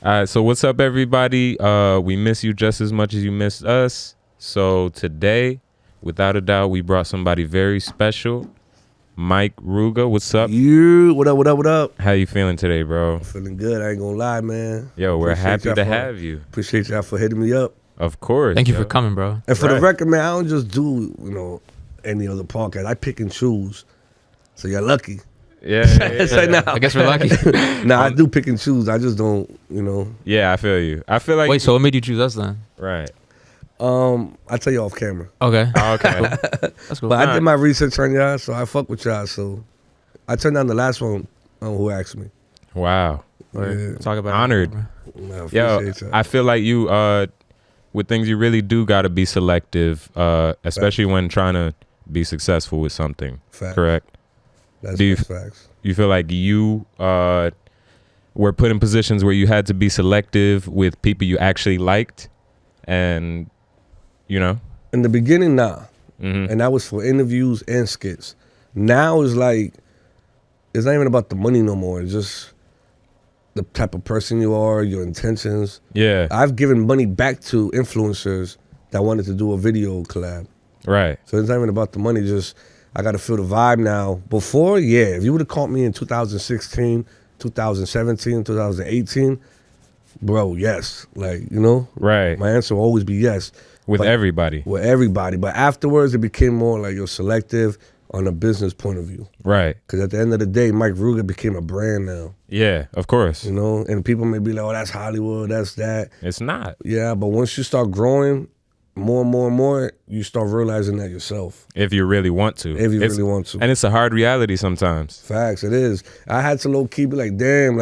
All right, so what's up, everybody? We miss you just as much as you missed us. So today, without a doubt, we brought somebody very special. Mike Ruga, what's up? You, what up, what up, what up? How you feeling today, bro? I'm feeling good. I ain't gonna lie, man. Yo, we're happy to have you. Appreciate y'all for hitting me up. Of course. Thank you for coming, bro. And for the record, man, I don't just do, any other podcast. I pick and choose. So you're lucky. Yeah. Say now. I guess we're lucky. Nah, I do pick and choose. I just don't, Yeah, I feel you. I feel like. Wait, so what made you choose us then? Right. I'll tell you off camera. Okay. Oh, okay. That's cool. But I did my research on y'all, so I fuck with y'all. So I turned down the last one who asked me. Wow. Yeah. Talk about Honored. it. Nah, Yo, appreciate y'all. I feel like you, with things you really do got to be selective, especially when trying to be successful with something. Facts. Correct? That's facts. You feel like you were put in positions where you had to be selective with people you actually liked, and In the beginning, nah. Mm-hmm. And that was for interviews and skits. Now it's like, it's not even about the money no more. It's just the type of person you are, your intentions. Yeah. I've given money back to influencers that wanted to do a video collab. Right. So it's not even about the money, just I got to feel the vibe now. Before, yeah, if you would have caught me in 2016, 2017, 2018, bro, yes. Right. My answer will always be yes. With everybody. With everybody. But afterwards, it became more like you're selective on a business point of view. Right. Because at the end of the day, Mike Ruga became a brand now. Yeah, of course. And people may be like, oh, that's Hollywood, that's that. It's not. Yeah, but once you start growing more and more and more, you start realizing that yourself. If you really want to. If you really want to. And it's a hard reality sometimes. Facts, it is. I had to low-key be like, damn,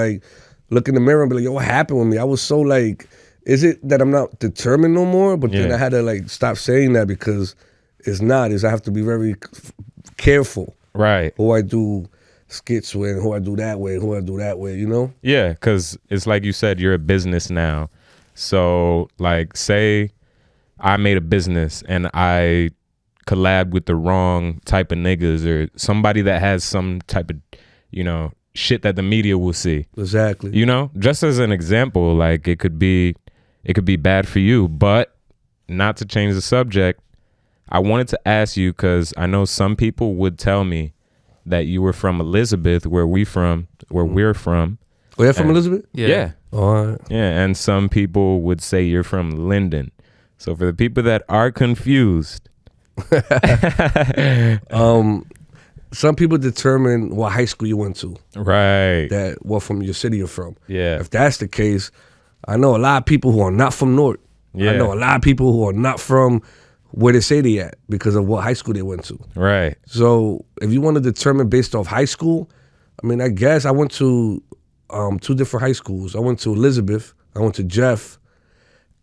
look in the mirror and be like, yo, what happened with me? I was so is it that I'm not determined no more? But then I had to stop saying that because it's not. I have to be very careful. Right. Who I do skits with, who I do that way, who I do that way, Yeah, because it's like you said, you're a business now. So say I made a business and I collabed with the wrong type of niggas or somebody that has some type of, shit that the media will see. Exactly. Just as an example, it could be bad for you, but not to change the subject, I wanted to ask you, because I know some people would tell me that you were from Elizabeth, where we're from. Oh, you're from Elizabeth? Yeah. All right. Yeah, and some people would say you're from Linden. So for the people that are confused. Some people determine what high school you went to. Right. What from your city you're from. Yeah. If that's the case, I know a lot of people who are not from North. Yeah. I know a lot of people who are not from where they say they at because of what high school they went to. Right. So if you want to determine based off high school, I guess I went to 2 different high schools. I went to Elizabeth, I went to Jeff,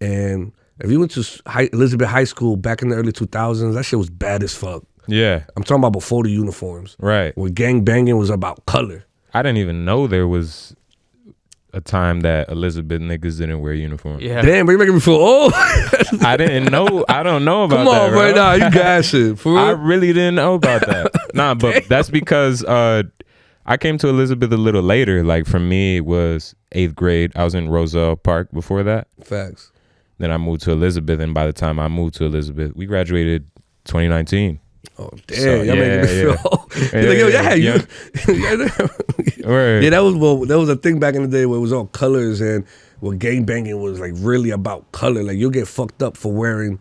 and if you went to Elizabeth High School back in the early 2000s, that shit was bad as fuck. Yeah. I'm talking about before the uniforms. Right. Where gang banging was about color. I didn't even know there was a time that Elizabeth niggas didn't wear uniforms. Yeah. Damn, bro, you're making me feel old. I didn't know. I don't know about Come that. on, bro. Nah, you gassing. For real? I really didn't know about that. Nah, but that's because I came to Elizabeth a little later. For me, it was 8th grade. I was in Roselle Park before that. Facts. Then I moved to Elizabeth, and by the time I moved to Elizabeth, we graduated 2019. Oh, damn. So, Y'all making me feel old. You're like, yo, Word. Yeah, that was a thing back in the day where it was all colors and where gang banging was really about color. You'll get fucked up for wearing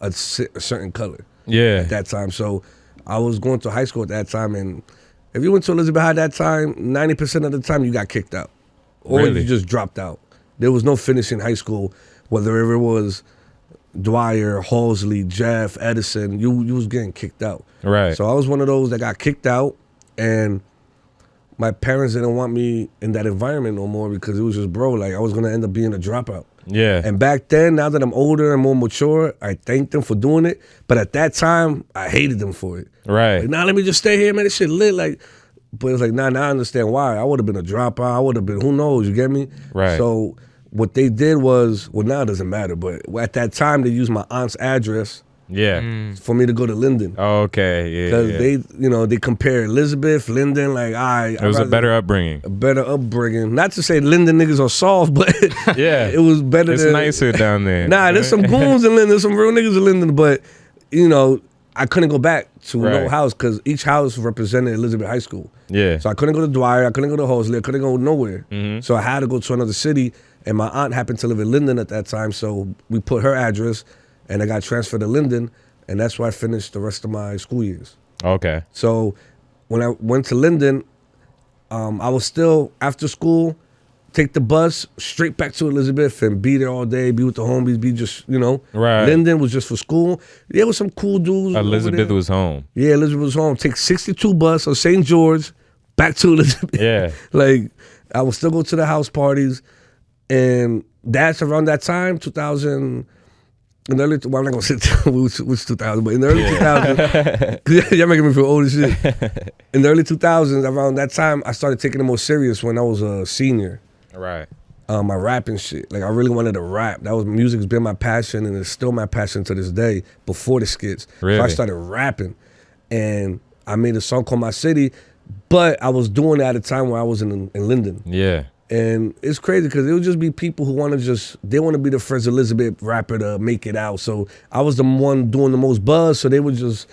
a certain color. Yeah. At that time. So I was going to high school at that time, and if you went to Elizabeth High at that time, 90% of the time you got kicked out. Or Really? you just dropped out. There was no finishing high school, whether it was Dwyer, Halsley, Jeff, Edison, you was getting kicked out. Right. So I was one of those that got kicked out, and my parents didn't want me in that environment no more because it was just, I was going to end up being a dropout. Yeah. And back then, now that I'm older and more mature, I thank them for doing it. But at that time, I hated them for it. Right. Nah, let me just stay here, man. This shit lit. But it's now I understand why. I would have been a dropout. I would have been, who knows, you get me? Right. So what they did was, now it doesn't matter, but at that time, they used my aunt's address Yeah. for me to go to Linden. Okay. Yeah. Because yeah. they compare Elizabeth, Linden, like, It was a better upbringing. a better upbringing. Not to say Linden niggas are soft, but Yeah. it was better It's than... nicer down there. Nah, there's some goons in Linden, there's some real niggas in Linden, but, I couldn't go back to no Right. house because each house represented Elizabeth High School. Yeah. So I couldn't go to Dwyer, I couldn't go to Hosley, I couldn't go nowhere. Mm-hmm. So I had to go to another city, and my aunt happened to live in Linden at that time, so we put her address, and I got transferred to Linden, and that's where I finished the rest of my school years. Okay. So when I went to Linden, I was still, after school, take the bus straight back to Elizabeth and be there all day, be with the homies, be just, Right. Linden was just for school. There was some cool dudes. over Elizabeth there. was home. Yeah, Elizabeth was home. Take 62 bus or St. George back to Elizabeth. Yeah. Like, I would still go to the house parties. And that's around that time, 2000, in the early, well, I'm not going to say which 2000, but in the early 2000s, y'all making me feel old as shit. In the early 2000s, around that time, I started taking it more serious when I was a senior. Right. My rapping shit. Like, I really wanted to rap. Music's been my passion, and it's still my passion to this day, before the skits. Really? So I started rapping, and I made a song called My City, but I was doing it at a time where I was in Linden. Yeah. And it's crazy because it would just be people who want to be the first Elizabeth rapper to make it out. So I was the one doing the most buzz, so they would just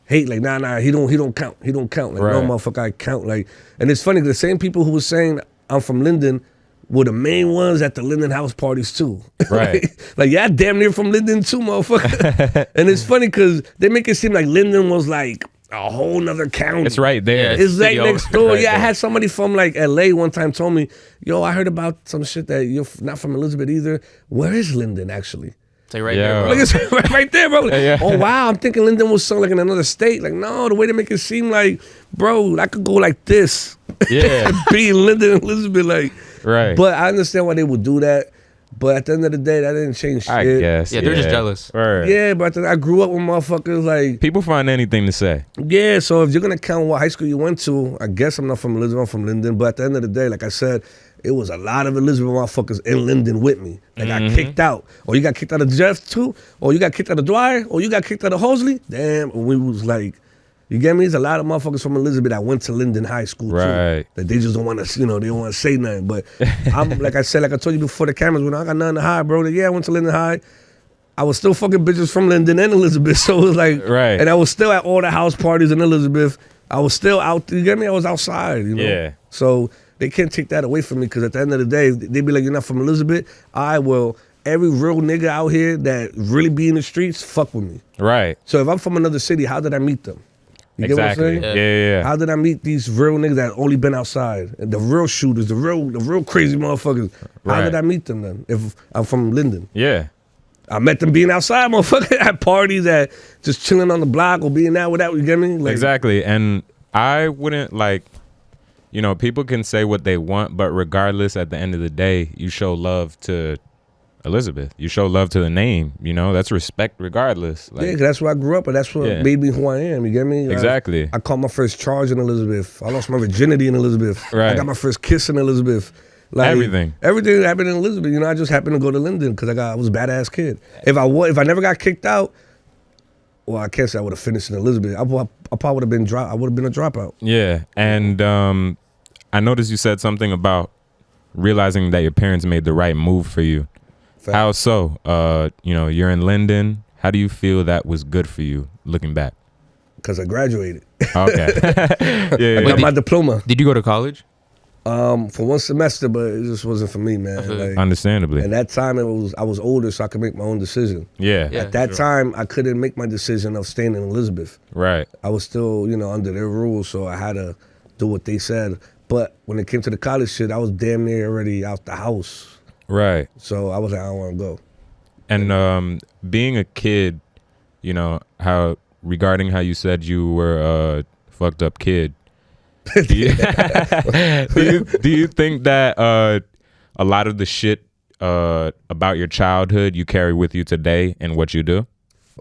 hate, like, nah, he don't count. He don't count. Like, Right. no, motherfucker, I count. Like, and it's funny, the same people who were saying I'm from Linden were the main ones at the Linden house parties too. Right. Like, yeah, damn near from Linden too, motherfucker. And it's funny because they make it seem like Linden was like a whole nother county. It's right there. It's like City next over. door. Right Yeah, I there. had somebody from like LA one time told me, yo, I heard about some shit that you're not from Elizabeth either. Where is Linden actually? It's like right Yeah. there, bro. Like, it's right there, bro. Yeah. Oh, wow, I'm thinking Linden was something like in another state. Like, no, the way they make it seem like, bro, I could go like this. Yeah. Be in Linden and Elizabeth, like. Right. But I understand why they would do that. But at the end of the day, that didn't change shit. I guess. Yeah, they're just jealous. Right. Yeah, but I grew up with motherfuckers like, People find anything to say. yeah, so if you're gonna count what high school you went to, I guess I'm not from Elizabeth, I'm from Linden. But at the end of the day, like I said, it was a lot of Elizabeth motherfuckers in Linden with me. They got kicked out. Or you got kicked out of Jeff too, or you got kicked out of Dwyer, or you got kicked out of Hosley. Damn, we was like, you get me? There's a lot of motherfuckers from Elizabeth that went to Linden High School Right. too. That they just don't want to, they don't want to say nothing. But I'm like I said, like I told you before the cameras went on, I got nothing to hide, bro. Yeah, I went to Linden High. I was still fucking bitches from Linden and Elizabeth. So it was like, Right. And I was still at all the house parties in Elizabeth. I was still out, you get me? I was outside, Yeah. So they can't take that away from me because at the end of the day, they be like, you're not from Elizabeth? I will. Every real nigga out here that really be in the streets, fuck with me. Right. So if I'm from another city, how did I meet them? You get Exactly. what I'm saying? Yeah. How did I meet these real niggas that only been outside? And the real shooters, the real crazy motherfuckers. How Right. did I meet them then? If I'm from Linden. Yeah. I met them being outside, motherfucker, at parties, at just chilling on the block or being out without, you get me? Like, Exactly. And I wouldn't people can say what they want, but regardless, at the end of the day, you show love to Elizabeth. You show love to the name, that's respect regardless. Like, Yeah, 'cause that's where I grew up, and that's what Yeah. made me who I am. You get me? Exactly. I caught my first charge in Elizabeth. I lost my virginity in Elizabeth. I Right. got my first kiss in Elizabeth. Everything. Everything happened in Elizabeth. I just happened to go to Linden because I was a badass kid. If I never got kicked out, well, I can't say I would have finished in Elizabeth. I probably would have been I would have been a dropout. Yeah. And I noticed you said something about realizing that your parents made the right move for you. Fact. How so? You're in Linden. How do you feel that was good for you looking back? Because I graduated. Okay. yeah. I got my diploma Did you go to college? for one semester, but it just wasn't for me, man. feel you. Like, Understandably. and that time I was older, so I could make my own decision. Yeah. Yeah. At that sure. time, I couldn't make my decision of staying in Elizabeth. Right. I was still, under their rules, so I had to do what they said. But when it came to the college shit, I was damn near already out the house. Right. So I was like, I don't want to go. And being a kid, regarding how you said you were a fucked up kid, do you think that a lot of the shit about your childhood you carry with you today and what you do?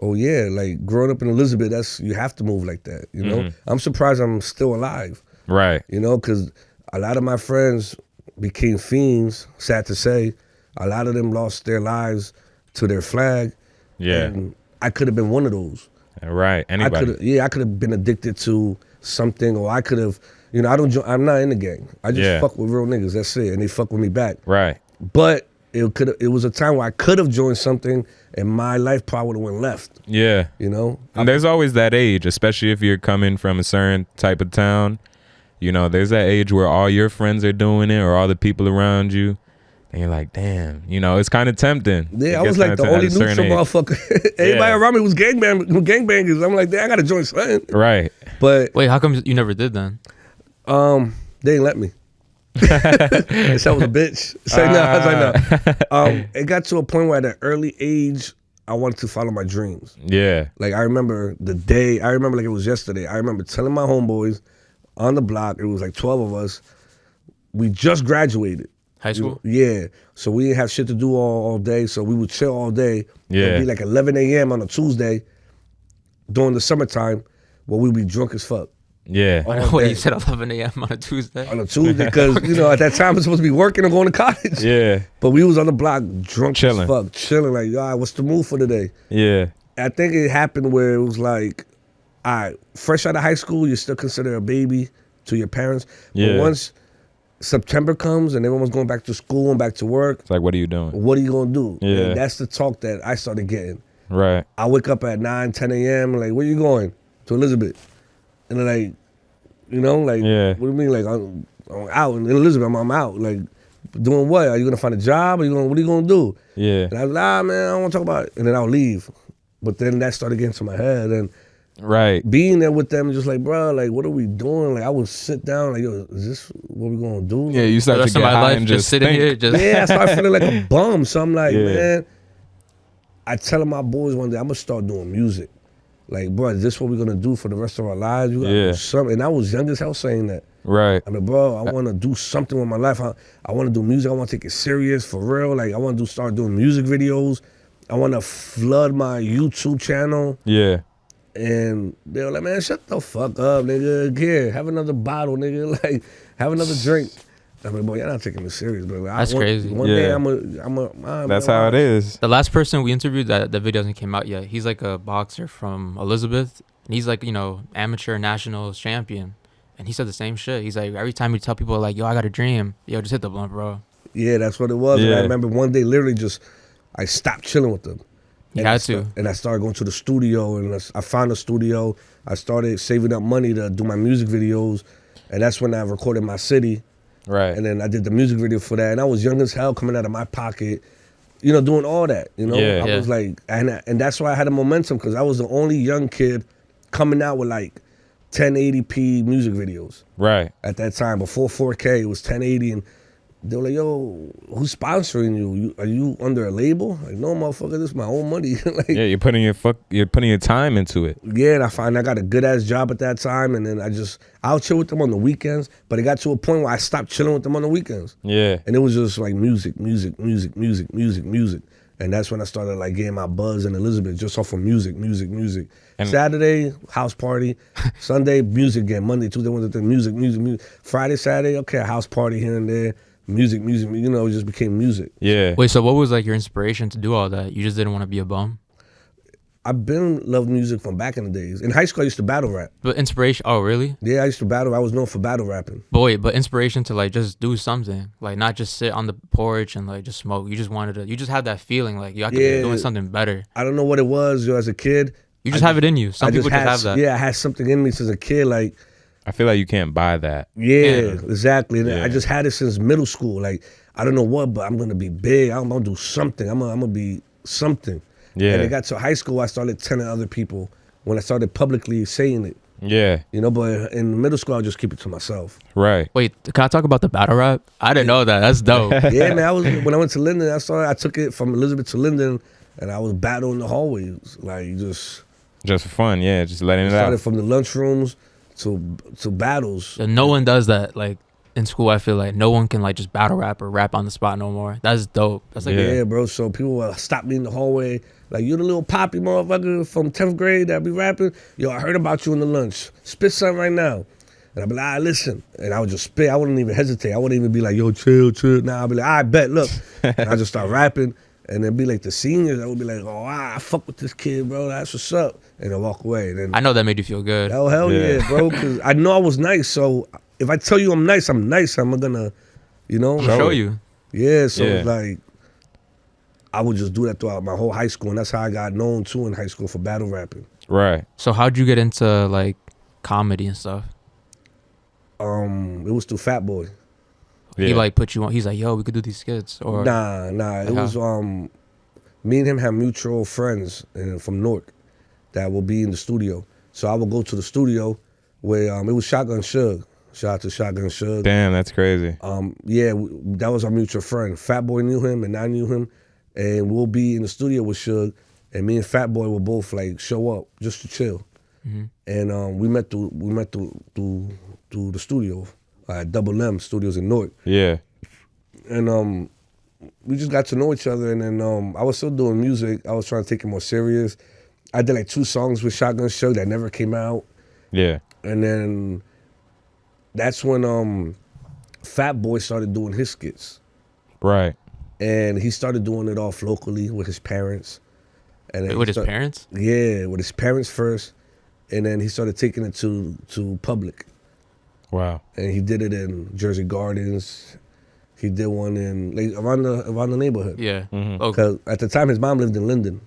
Oh yeah, like growing up in Elizabeth, you have to move like that. I'm surprised I'm still alive. Right. Because a lot of my friends became fiends. Sad to say, a lot of them lost their lives to their flag. Yeah. And I could have been one of those. Right. Anybody. I could have been addicted to something, or I could have, I'm not in the gang. I just fuck with real niggas. That's it, and they fuck with me back. Right. But it was a time where I could have joined something, and my life probably would have went left. Yeah. And there's always that age, especially if you're coming from a certain type of town. There's that age where all your friends are doing it, or all the people around you. And you're like, damn, it's kind of tempting. Yeah, I was like the only neutral motherfucker. Everybody around me was gangbangers. I'm like, damn, I gotta join something. Right. But wait, how come you never did then? They didn't let me. They said I was a bitch. I was like, no. It got to a point where at an early age, I wanted to follow my dreams. Yeah. Like, I remember like it was yesterday. I remember telling my homeboys on the block, it was like 12 of us, we just graduated. High school? Yeah. So we didn't have shit to do all day, so we would chill all day. Yeah. It'd be like 11 a.m. on a Tuesday during the summertime where we'd be drunk as fuck. Yeah. Wait, you said 11 a.m. on a Tuesday? On a Tuesday, because, at that time I was supposed to be working or going to college. Yeah. But we was on the block drunk Chilling. as fuck, chilling like, yo, what's the move for today? Yeah. I think it happened where it was like, all right, fresh out of high school, you're still considered a baby to your parents. Yeah. But once September comes and everyone's going back to school and back to work, It's like, what are you doing? what are you going to do? Yeah. And that's the talk that I started getting. Right. I wake up at 9, 10 a.m. Like, where you going? To Elizabeth. And they're like, Yeah. what do you mean? Like, I'm out in Elizabeth. I'm out. Like, doing what? Are you going to find a job? What are you going to do? Yeah. And I was like, man, I don't want to talk about it. And then I'll leave. But then that started getting to my head. And Right. being there with them, just like, bro, like, what are we doing? Like, I would sit down, like, yo, is this what we gonna do? Yeah, you start The to rest get of my high life and just just sitting think. here, just Yeah, I started feeling like a bum. So I'm like, Yeah. man, I telling my boys one day, I'm gonna start doing music. Like, bro, is this what we're gonna do for the rest of our lives? You gotta Yeah. do something. And I was young as hell saying that. Right. I'm like, bro, I wanna do something with my life. I wanna do music. I wanna take it serious for real. Like, I wanna start doing music videos. I wanna flood my YouTube channel. Yeah. And they were like, man, shut the fuck up, nigga. Here, have another bottle, nigga. Like, have another drink. I'm like, boy, you're not taking me serious, bro. That's crazy. One Yeah. day I'm a That's how it is. The last person we interviewed, that the video hasn't came out yet. He's like a boxer from Elizabeth. And he's like, amateur national champion. And he said the same shit. He's like, every time you tell people like, yo, I got a dream, yo, just hit the blunt, bro. Yeah, that's what it was. And Yeah. I remember one day, literally I stopped chilling with them. You had to. And I started going to the studio, and I found a studio. I started saving up money to do my music videos, and that's when I recorded My City. Right. And then I did the music video for that, and I was young as hell, coming out of my pocket, doing all that. Yeah. I was like, and that's why I had a momentum, because I was the only young kid coming out with like 1080p music videos Right. at that time. Before 4K, it was 1080, and they were like, yo, who's sponsoring you? Are you under a label? Like, no, motherfucker, this is my own money. Like, Yeah, you're putting your time into it. yeah, and I got a good ass job at that time, and then I'll chill with them on the weekends, but it got to a point where I stopped chilling with them on the weekends. Yeah. And it was just like music. And that's when I started like getting my buzz in Elizabeth, just off of music. And- Saturday, house party. Sunday, music again. Monday, Tuesday, Wednesday, music. Friday, Saturday, okay, a house party here and there. Music, it just became music. Yeah. Wait, so what was like your inspiration to do all that? You just didn't want to be a bum? I've been loved music from back in the days. In high school, I used to battle rap. But inspiration, oh really? Yeah, I used to battle. I was known for battle rapping. But wait, but inspiration to like just do something, like not just sit on the porch and like just smoke. You just had that feeling like I could be doing something better. I don't know what it was, as a kid. You just have it in you. Some people just have that. Yeah, I had something in me since a kid. Like, I feel like you can't buy that. yeah. Exactly. And Yeah. I just had it since middle school. Like, I don't know what, but I'm gonna be big. I'm gonna do something. I'm gonna be something. Yeah. And it got to high school, I started telling other people when I started publicly saying it. Yeah. But in middle school, I'll just keep it to myself. Right. Wait, can I talk about the battle rap? I didn't know that. That's dope. Yeah, man. When I went to Linden, I took it from Elizabeth to Linden, and I was battling the hallways, like just Just for fun. Yeah. Just letting it started out. from the lunchrooms to battles. And no one does that. Like in school, I feel like no one can like just battle rap or rap on the spot no more. That's dope. That's like Yeah, bro. So people will stop me in the hallway, like, you the little poppy motherfucker from 10th grade that be rapping? Yo, I heard about you in the lunch. Spit something right now. And I'd be like, listen. And I would just spit. I wouldn't even hesitate. I wouldn't even be like, yo, chill. Nah, I'd be like, I bet, look. And I just start rapping. And it'd be like the seniors that would be like, oh, I fuck with this kid, bro. That's what's up. And they'll walk away. And then, I know that made you feel good. oh, hell Yeah. yeah, bro. Because I know I was nice. So if I tell you I'm nice, I'm nice. I'm going to, you know? I'm gonna show it. you. Yeah, so Yeah. it's like, I would just do that throughout my whole high school. And that's how I got known, too, in high school for battle rapping. Right. So how'd you get into like comedy and stuff? It was through Fat Boy. Yeah. He like put you on. He's like, yo, we could do these skits. Or Nah. It how? was, me and him have mutual friends from Newark that will be in the studio. So I would go to the studio where it was Shotgun Suge. Shout out to Shotgun Suge. Damn, that's crazy. Yeah, that was our mutual friend. Fat Boy knew him and I knew him. And we'll be in the studio with Suge. And me and Fat Boy will both like show up just to chill. Mm-hmm. And we met through the studio at Double M Studios in Newark. Yeah. And we just got to know each other. And then I was still doing music. I was trying to take it more serious. I did like 2 songs with Shotgun Suge that never came out. Yeah. And then that's when Fat Boy started doing his skits. Right. And he started doing it off locally with his parents. And then with he his parents? Yeah, with his parents first. And then he started taking it to public. Wow. And he did it in Jersey Gardens. He did one in like around the neighborhood. Yeah. Mhm. Oh, Because at the time his mom lived in Linden.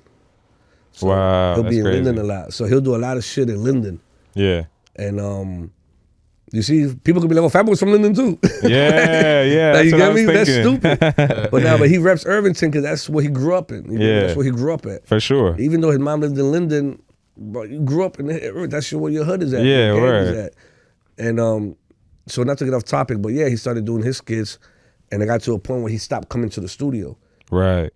So Wow, he'll be in that's Linden crazy. a lot. So he'll do a lot of shit in Linden. Yeah. And you see, people could be like, oh, Fat Boy's from Linden too. Yeah, yeah. Like, That's you what get I was me? That's thinking. stupid. But he reps Irvington because that's where he grew up in. You know, Yeah. That's where he grew up at. For sure. Even though his mom lived in Linden, but you grew up in the, that's where your hood is at. Yeah, your gang is word. at. And so not to get off topic, but yeah, he started doing his skits, and it got to a point where he stopped coming to the studio. Right.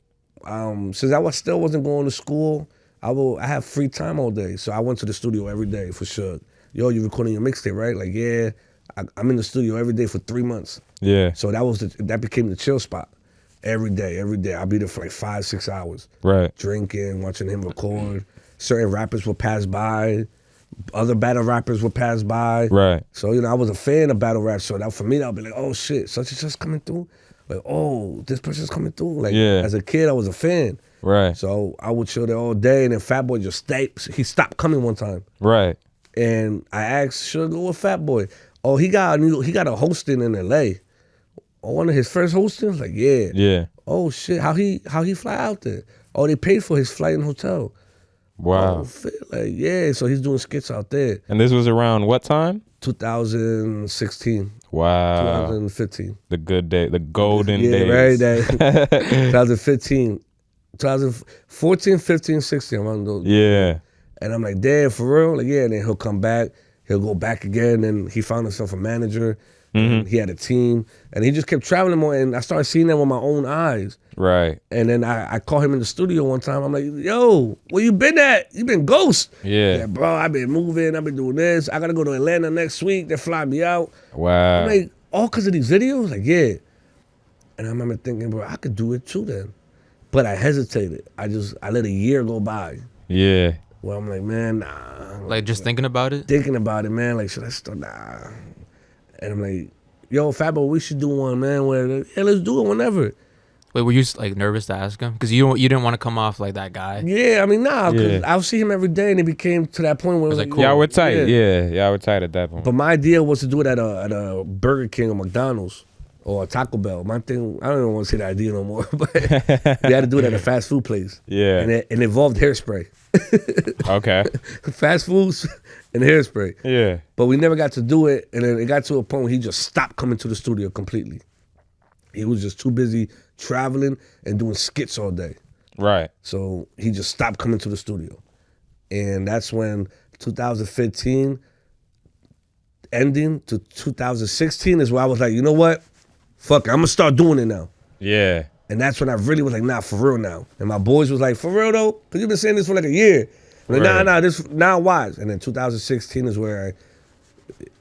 Since I still wasn't going to school, I have free time all day, so I went to the studio every day for sure. Yo, you recording your mixtape, right? Like, yeah, I'm in the studio every day for 3 months. Yeah. So that became the chill spot. Every day. I'll be there for like 5-6 hours. Right. Drinking, watching him record. Certain rappers will pass by. Other battle rappers will pass by. Right. So, I was a fan of battle rap. So that for me, that would be like, oh shit, such and such coming through. Like, oh, this person's coming through. Like, Yeah. as a kid, I was a fan. Right. So I would chill there all day. And then Fat Boy he stopped coming one time. Right. And I asked, should I go with Fat Boy? Oh, he got a hosting in LA. Oh, one of his first hostings? Like, yeah. Yeah. Oh shit, how he fly out there? Oh, they paid for his flight and hotel. Wow. Oh, like, yeah, so he's doing skits out there. And this was around what time? 2016, Wow. 2015. The good day, the golden Yeah, days. right. 2015, 2014, 15, 16, around those. Yeah. And I'm like, damn, for real? Like, yeah, and then he'll come back. He'll go back again, and he found himself a manager. And he had a team, and he just kept traveling more. And I started seeing that with my own eyes. Right. And then I called him in the studio one time. I'm like, yo, where you been at? You been ghost. Yeah. Bro, I've been moving. I've been doing this. I got to go to Atlanta next week. They fly me out. Wow. I'm like, all because of these videos? Like, yeah. And I remember thinking, bro, I could do it too then. But I hesitated. I let a year go by. Yeah. Well, I'm like, man, nah. like just thinking about it? Thinking about it, man. Like, should I start? Nah. And I'm like, yo, Fabo, we should do one, man. Yeah, let's do it whenever. Wait, were you like nervous to ask him? Because you didn't want to come off like that guy. Yeah, I mean, nah, because Yeah. I'll see him every day, and it became to that point where it was like, cool. Y'all were tight. Yeah. Y'all were tight at that point. But my idea was to do it at a Burger King or McDonald's or a Taco Bell. My thing, I don't even want to say the idea no more, but we had to do it at a fast food place. Yeah. And it involved hairspray. Okay. Fast foods and hairspray. Yeah. But we never got to do it, and then it got to a point where he just stopped coming to the studio completely. He was just too busy traveling and doing skits all day. Right. So he just stopped coming to the studio. And that's when 2015 ending to 2016 is where I was like, you know what? Fuck it, I'm gonna start doing it now. Yeah. And that's when I really was like, nah, for real now. And my boys was like, for real though? Because you've been saying this for like a year. I'm like, Right. nah, this now wise. And then 2016 is where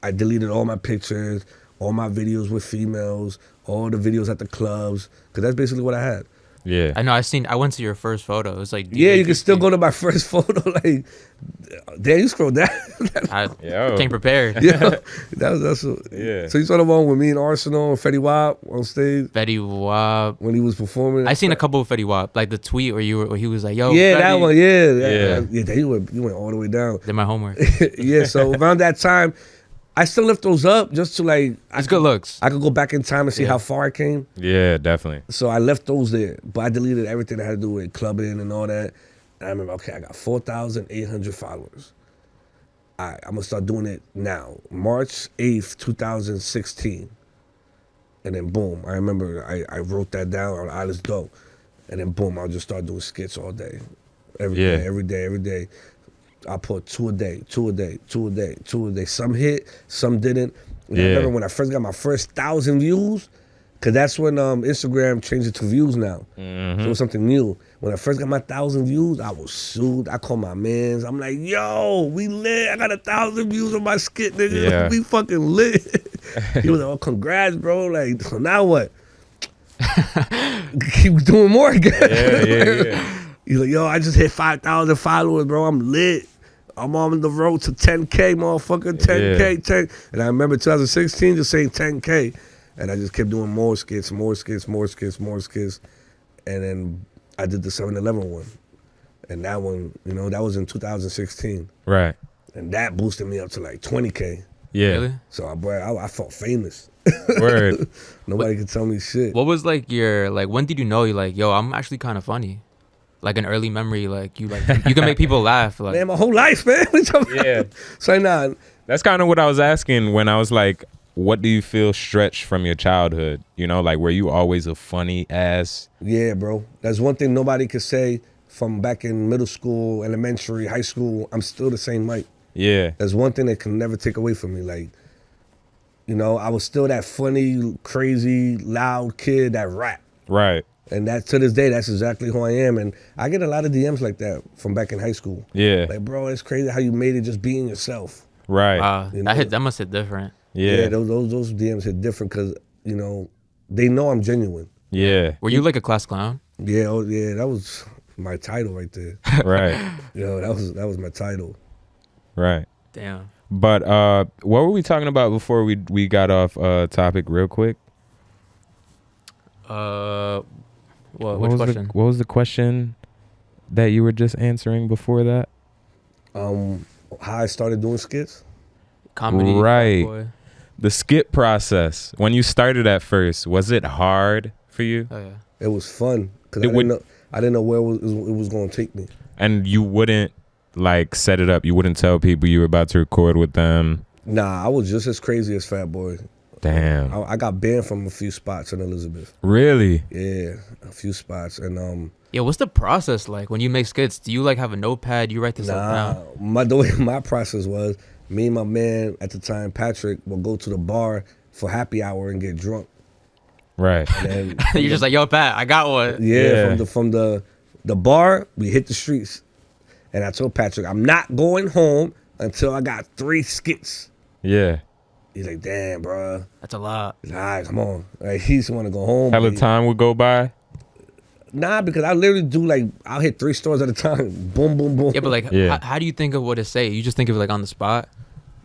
I deleted all my pictures, all my videos with females, all the videos at the clubs, because that's basically what I had. Yeah. I know. I went to your first photo. It was like Yeah, you can still DHT. go to my first photo. Like, damn, you scrolled down. I Yo. came prepared. Yeah, that's Yeah. So you saw the one with me and Arsenal and Fetty Wap on stage Fetty Wap. when he was performing. I seen a couple of Fetty Wap, like the tweet where where he was like, "Yo, Yeah, Fetty. that one. Yeah. Yeah. You went all the way down. Did my homework. Yeah. So around that time, I still lift those up just to like. It's good looks. I could go back in time and see Yeah. how far I came. Yeah, definitely. So I left those there, but I deleted everything that had to do with clubbing and all that. And I remember, okay, I got 4,800 followers. All right, I'm gonna start doing it now. March 8th, 2016. And then boom, I remember I wrote that down on Alice Doe. And then boom, I'll just start doing skits all day. Every Yeah. day, every day, every day. I put two a day. Some hit, some didn't. And I Yeah. remember when I first got my first 1,000 views, because that's when Instagram changed it to views now. So it was something new. When I first got my 1,000 views, I was sued. I called my mans. I'm like, yo, we lit. I got 1,000 views on my skit, nigga. Yeah. We fucking lit. He was like, oh, congrats, bro. Like, so now what? Keep doing more again. Yeah. He's like, yo, I just hit 5,000 followers, bro. I'm lit. I'm on the road to 10K, motherfucker. 10K, Yeah. 10. And I remember 2016 just saying 10K. And I just kept doing more skits. And then I did the 7-Eleven one. And that one, that was in 2016. Right. And that boosted me up to like 20K. Yeah. Really? So I felt famous. Word. Nobody could tell me shit. What was like your when did you know you're like, yo, I'm actually kind of funny? Like an early memory, like you can make people laugh. Like, Man, my whole life, man. What you talking about? Yeah. So nah, That's kind of what I was asking when I was like, what do you feel stretched from your childhood? Like, were you always a funny ass? yeah, bro. That's one thing nobody could say from back in middle school, elementary, high school. I'm still the same Mike. Yeah. That's one thing they can never take away from me. Like, I was still that funny, crazy, loud kid that rap. Right. And that to this day, that's exactly who I am. And I get a lot of DMs like that from back in high school. Yeah. Like, bro, it's crazy how you made it just being yourself. Right. that must hit different. Yeah. Those DMs hit different because, they know I'm genuine. Yeah. Were you like a class clown? Yeah, that was my title right there. Right. That was my title. Right. Damn. But what were we talking about before we got off topic real quick? Which question? What was the question that you were just answering before that? How I started doing skits. Comedy. Right. Boy. The skit process. When you started at first, was it hard for you? Oh yeah. It was fun because It I didn't know where it was going to take me. And you wouldn't like set it up. You wouldn't tell people you were about to record with them. Nah, I was just as crazy as Fat Boy. Damn. I got banned from a few spots in Elizabeth. Really? Yeah, a few spots. And Yeah, what's the process like when you make skits? Do you like have a notepad? You write this stuff down? the way my process was, me and my man at the time, Patrick, would go to the bar for happy hour and get drunk. Right. And You're just like, yo, Pat, I got one. yeah, from the bar, we hit the streets. And I told Patrick, I'm not going home until I got 3 skits. Yeah. He's like, damn, bro. That's a lot. All right, come on. Like, he just want to go home. Hella but time would go by. Nah, because I literally do I'll hit 3 stores at a time. Boom, boom, boom. Yeah, but like, Yeah. how do you think of what to say? You just think of it like on the spot.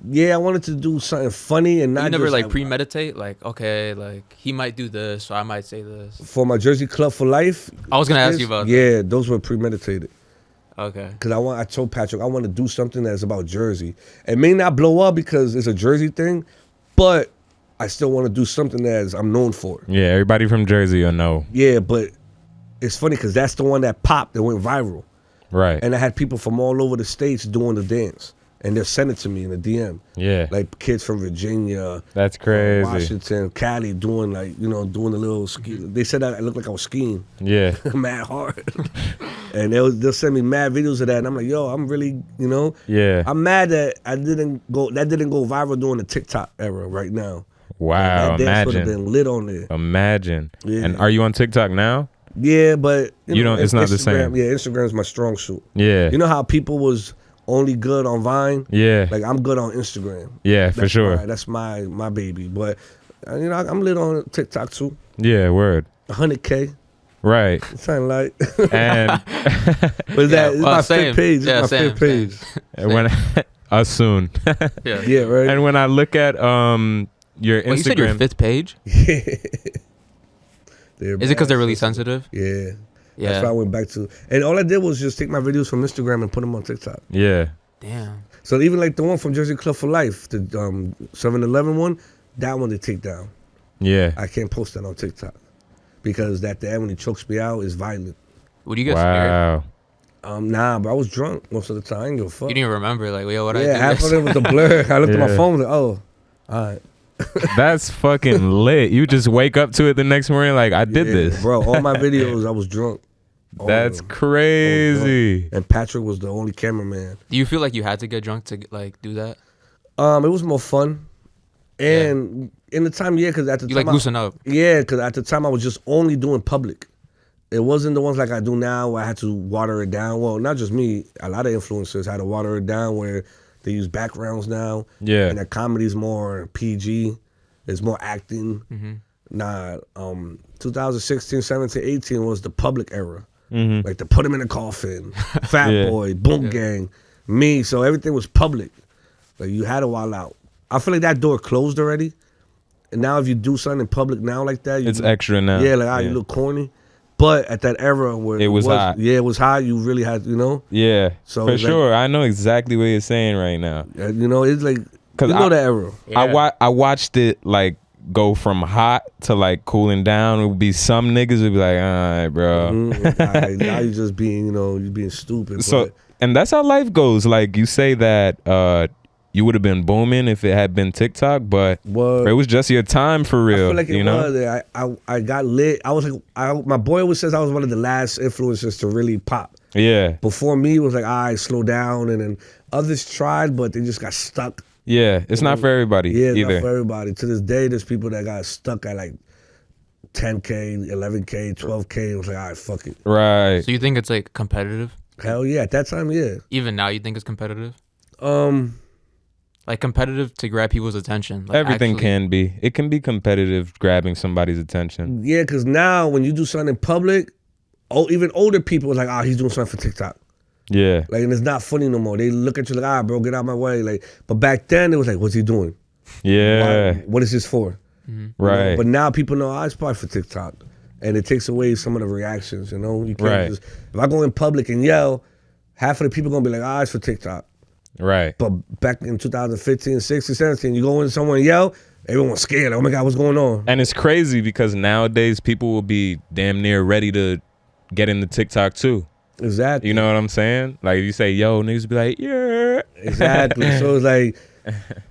Yeah, I wanted to do something funny and not You never just, like premeditate. Like, okay, like he might do this, so I might say this. For my Jersey Club for Life. I was gonna ask you about that. Yeah, those were premeditated. Okay. Because I told Patrick, I want to do something that's about Jersey. It may not blow up because it's a Jersey thing, but I still want to do something that I'm known for. Yeah, everybody from Jersey will know. Yeah, but it's funny because that's the one that popped, that went viral. Right. And I had people from all over the states doing the dance. And they'll send it to me in a DM. Yeah. Like kids from Virginia, That's crazy. Washington, Cali, doing doing the little ski. They said I looked like I was skiing. Yeah. Mad hard. And they'll send me mad videos of that. And I'm like, yo, I'm really, Yeah. I'm mad that didn't go viral during the TikTok era right now. Wow. That dance would have Imagine. been lit on there. Imagine. Yeah. And are you on TikTok now? Yeah, but You don't- it's not the same. Instagram- Yeah, Instagram's my strong suit. Yeah. You know how people was only good on Vine? Yeah. Like I'm good on Instagram. Yeah, for sure. That's my baby. But I'm lit on TikTok too. Yeah, word. 100K. Right. Something like. And But that it's well, my same. fifth page. It's Yeah, my same, fifth page. when us soon. Yeah. Yeah, right. And when I look at your Wait, you said your Instagram, 5th page? Is it because they're really sensitive? Yeah. Yeah. That's why I went back to. And all I did was just take my videos from Instagram and put them on TikTok. yeah, Damn. So even like the one from Jersey Club for Life, the 7-Eleven one, that one they take down. yeah. I can't post that on TikTok because at the end when he chokes me out, it's violent. Would you get scared? Wow. Nah, but I was drunk most of the time. I ain't give a fuck. You didn't even remember, like, yo, what I Yeah, did half of yesterday? it was a blur. I looked at my Yeah. phone like, oh, all right. That's fucking lit. You just wake up to it the next morning like, I did Yeah, this. bro. All my videos, I was drunk. All of That's them. crazy. And Patrick was the only cameraman. Do you feel like you had to get drunk to, like, do that? It was more fun. And in the time, yeah, because at the You, time, like, loosen up. yeah, because at the time I was just only doing public. It wasn't the ones like I do now where I had to water it down. Well, not just me. A lot of influencers had to water it down where they use backgrounds now. Yeah. And their comedy's more PG. It's more acting. Mm-hmm. Nah, 2016, 17, 18 was the public era. Mm-hmm. Like to put him in a coffin, Fat Yeah. Boy, Boom Gang, me. So everything was public. Like you had to wild out. I feel like that door closed already. And now if you do something in public now like that, It's extra now. Yeah, like you look corny. But at that era where It was hot. Yeah, it was hot. You really had, Yeah, So for it's like- sure. I know exactly what you're saying right now. It's like, 'Cause you know that era. I watched it like go from hot to like cooling down. It would be some niggas would be like, all right, bro. Like, now you just being, you being stupid. So, but and that's how life goes. Like you say that you would have been booming if it had been TikTok, but What? it was just your time for real. I feel like it you know? was. I got lit. I was like, my boy always says I was one of the last influencers to really pop. Yeah, Before me, it was like, all right, slow down. And then others tried, but they just got stuck. yeah. It's not for everybody Yeah, it's either. not for everybody. To this day, there's people that got stuck at like 10K, 11K, 12K. It was like, all right, fuck it. Right. So you think it's, like, competitive? Hell yeah. At that time, yeah. Even now you think it's competitive? Um, Like, competitive to grab people's attention? Like, Everything actually- can be. It can be competitive, grabbing somebody's attention. yeah, because now when you do something in public, even older people are like, oh, he's doing something for TikTok. Yeah. Like, and it's not funny no more. They look at you like, bro, get out of my way. Like, but back then it was like, what's he doing? Yeah. What is this for? Right. But now people know, it's probably for TikTok. And it takes away some of the reactions, you can't Right. just, if I go in public and yell, half of the people gonna be like, it's for TikTok. Right. But back in 2015, 16, 17, you go in somewhere and yell, everyone's scared. Like, oh my God, what's going on? And it's crazy because nowadays people will be damn near ready to get into TikTok too. Exactly. You know what I'm saying? Like if you say yo, niggas be like, yeah. Exactly. So it's like,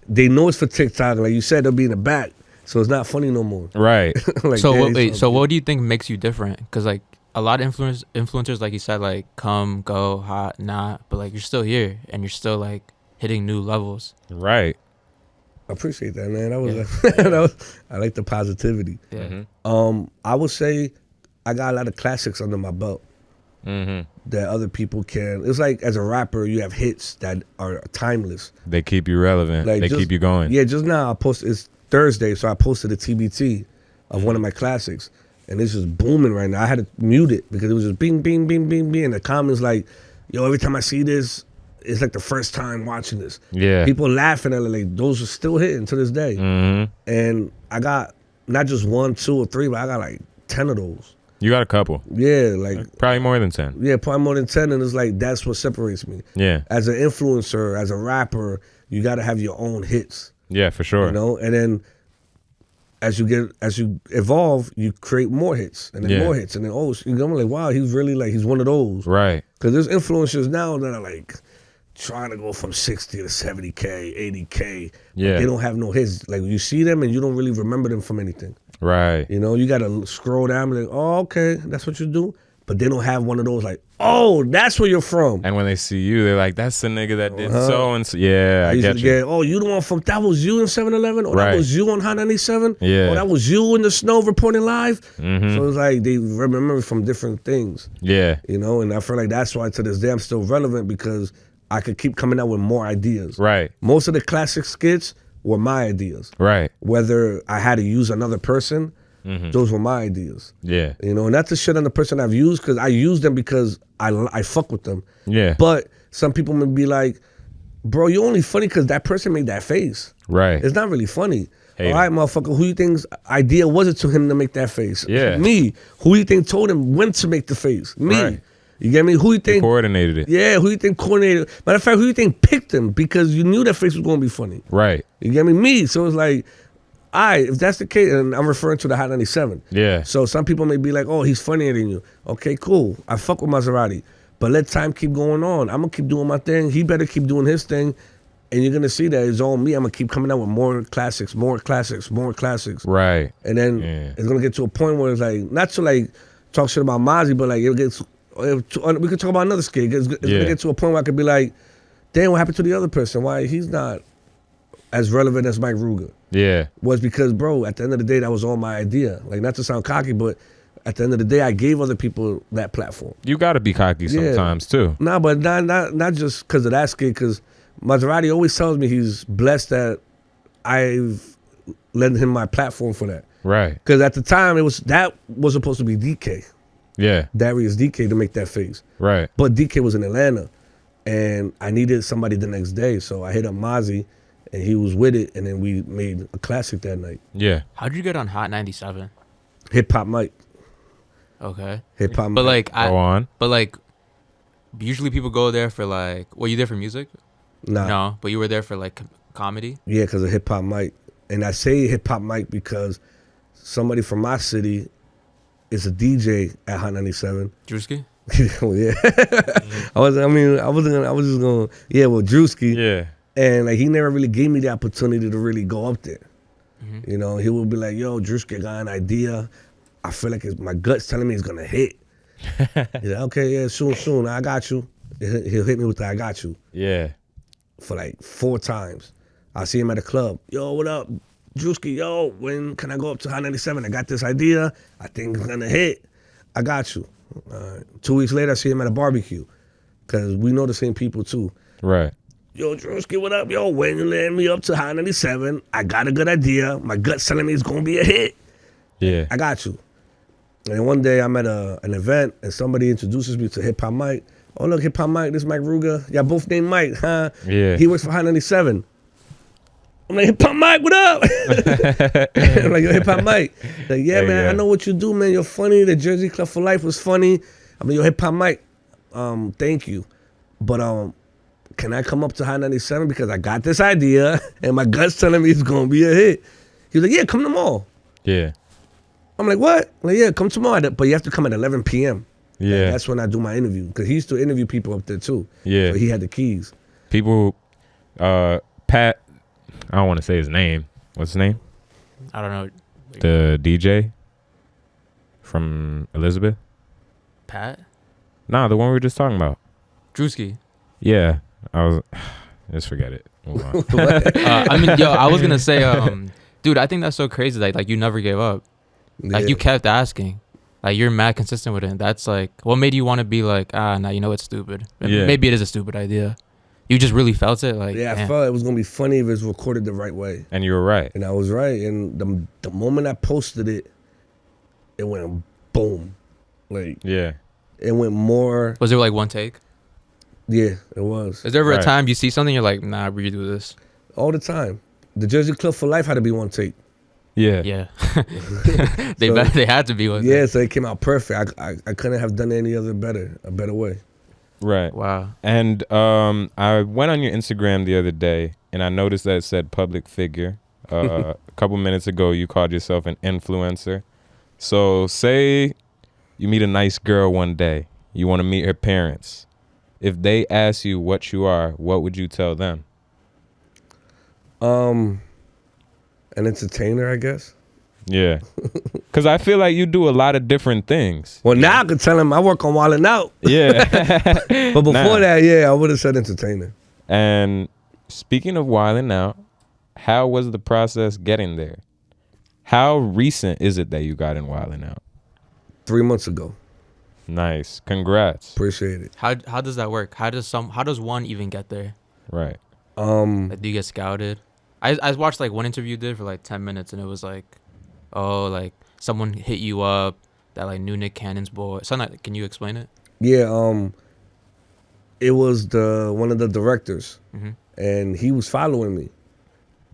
they know it's for TikTok. Like you said, they'll be in the back. So it's not funny no more. Right. Like, So yeah, what, wait, it's so all what do you think makes you different? Because, like, a lot of influencers, like you said, like, come, go, hot, not, but, like, you're still here and you're still, like, hitting new levels. Right. I appreciate that, man. That was, Yeah. I like the positivity. Yeah. I would say I got a lot of classics under my belt Mm-hmm. that other people can. It's like as a rapper, you have hits that are timeless. They keep you relevant. Like they just- keep you going. Yeah, just now it's Thursday, so I posted a TBT of one of my classics, and it's just booming right now. I had to mute it because it was just bing, bing, bing, bing, bing, and the comments like, yo, every time I see this, it's like the first time watching this. Yeah. People laughing at it, like those are still hitting to this day. Mm-hmm. And I got not just 1, 2, or 3, but I got like 10 of those. You got a couple. Yeah, like Probably more than 10. yeah, probably more than 10, and it's like that's what separates me. Yeah. As an influencer, as a rapper, you got to have your own hits, Yeah, for sure. And then as you evolve, you create more hits and then Yeah. more hits, and then I'm like, wow, he's really like he's one of those. Right. Because there's influencers now that are like trying to go from 60 to 70K, 80K. Yeah. But they don't have no hits. Like you see them and you don't really remember them from anything. Right. You got to scroll down and be like, oh, okay, that's what you do. But they don't have one of those like, oh, that's where you're from. And when they see you, they're like, that's the nigga that did so and so. Yeah, I used get to you. get, oh, you the one from, that was you in 7-Eleven? Or that Right. was you on Hot 97? Yeah. Or that was you in the snow reporting live? Mhm. So it's like they remember from different things, Yeah. And I feel like that's why to this day I'm still relevant because I could keep coming out with more ideas. Right. Most of the classic skits were my ideas. Right. Whether I had to use another person, Those were my ideas. Yeah. You know, and not to shit on the person I've used, because I use them because I fuck with them. Yeah. But some people may be like, bro, you're only funny because that person made that face. Right. It's not really funny. Hate All right, motherfucker, who you think's idea was it to him to make that face? Yeah. Me. Who you think told him when to make the face? Me. Right. You get me? Who you think Coordinated it. Yeah, who you think coordinated? Matter of fact, who you think picked him because you knew that face was gonna be funny? Right. You get me? Me. So it's like, all right, if that's the case, and I'm referring to the Hot 97. Yeah. So some people may be like, oh, he's funnier than you. Okay, cool. I fuck with Maserati. But let time keep going on. I'm gonna keep doing my thing. He better keep doing his thing. And you're gonna see that it's all me. I'm gonna keep coming out with more classics, more classics, more classics. Right. And then it's gonna get to a point where it's like, not to like talk shit about Mozzie, but like we could talk about another skit. It's gonna get to a point where I could be like, damn, what happened to the other person? Why he's not as relevant as Mike Ruga? Yeah. Was because, bro, at the end of the day, that was all my idea. Like, not to sound cocky, but at the end of the day, I gave other people that platform. You got to be cocky sometimes too. Nah, but not just because of that skit, because Maserati always tells me he's blessed that I've lent him my platform for that. Right. Because at the time, that was supposed to be DK. Yeah. Darius DK to make that face. Right. But DK was in Atlanta, and I needed somebody the next day, so I hit up Mozzie, and he was with it, and then we made a classic that night. Yeah. How'd you get on Hot 97? Hip Hop Mike. Okay. Hip Hop Mike. But like, Go on. But like, usually people go there for like, were you there for music? Nah. No, but you were there for like comedy? Yeah, because of Hip Hop Mike. And I say Hip Hop Mike because somebody from my city is a DJ at Hot 97. Drewski? Well, yeah. I was just going, yeah, well, Drewski. Yeah. And like, he never really gave me the opportunity to really go up there. Mm-hmm. You know, he would be like, yo, Drewski got an idea. I feel like my gut's telling me it's going to hit. He's like, okay, yeah, soon, I got you. He'll hit me with the I got you. Yeah. For like 4 times. I'll see him at a club. Yo, what up? Drewski, yo, when can I go up to Hot 97? I got this idea. I think it's gonna hit. I got you. 2 weeks later, I see him at a barbecue. Because we know the same people too. Right. Yo, Drewski, what up? Yo, when you land me up to Hot 97, I got a good idea. My gut's telling me it's gonna be a hit. Yeah. I got you. And then one day I'm at an event and somebody introduces me to Hip Hop Mike. Oh, look, Hip Hop Mike, this is Mike Ruga. Y'all both named Mike, huh? Yeah. He works for Hot 97. I'm like, Hip Hop Mike, what up? I'm like, yo, Hip Hop Mike. Like, yeah, Hey, man, yeah. I know what you do, man. You're funny. The Jersey Club for Life was funny. I'm like, yo, Hip Hop Mike, thank you. But can I come up to Hot 97 because I got this idea and my gut's telling me it's gonna be a hit. He was like, yeah, come tomorrow. Yeah. I'm like, what? I'm like, yeah, come tomorrow. But you have to come at 11 p.m. Yeah. That's when I do my interview. Because he used to interview people up there too. Yeah. So he had the keys. People, Pat, I don't want to say his name. What's his name? I don't know. The DJ from Elizabeth? Pat? Nah, the one we were just talking about. Drewski. Yeah. Just forget it. Move on. I mean, yo, I was going to say, dude, I think that's so crazy that like you never gave up. Like you kept asking. Like you're mad consistent with it. That's like, what made you want to be like, nah, you know it's stupid. Yeah. Maybe it is a stupid idea. You just really felt it. Like, Yeah, I damn. felt it was going to be funny if it was recorded the right way. And you were right. And I was right. And the moment I posted it, it went boom. Like, Yeah. it went more. Was there like one take? Yeah, it was. Is there ever Right. a time you see something you're like, nah, redo this? All the time. The Jersey Club for Life had to be one take. Yeah. Yeah. So- they had to be one. Yeah, so it came out perfect. I couldn't have done any other a better way. Right. Wow. And I went on your Instagram the other day and I noticed that it said public figure. A couple minutes ago, you called yourself an influencer. So say you meet a nice girl one day. You want to meet her parents. If they ask you what you are, what would you tell them? An entertainer, I guess. Yeah. Because I feel like you do a lot of different things. Well, now I could tell him I work on Wildin' Out. Yeah. But before Nah. that, yeah, I would have said entertainer. And speaking of wilding out, how was the process getting there? How recent is it that you got in wilding out? 3 months ago. Nice. Congrats. Appreciate it. How does that work? How does one even get there? Right. Like, do you get scouted? I watched like one interview you did for like 10 minutes and it was like, oh, like someone hit you up that like knew Nick Cannon's boy? Something like, can you explain it? Yeah, it was one of the directors, Mm-hmm. and he was following me,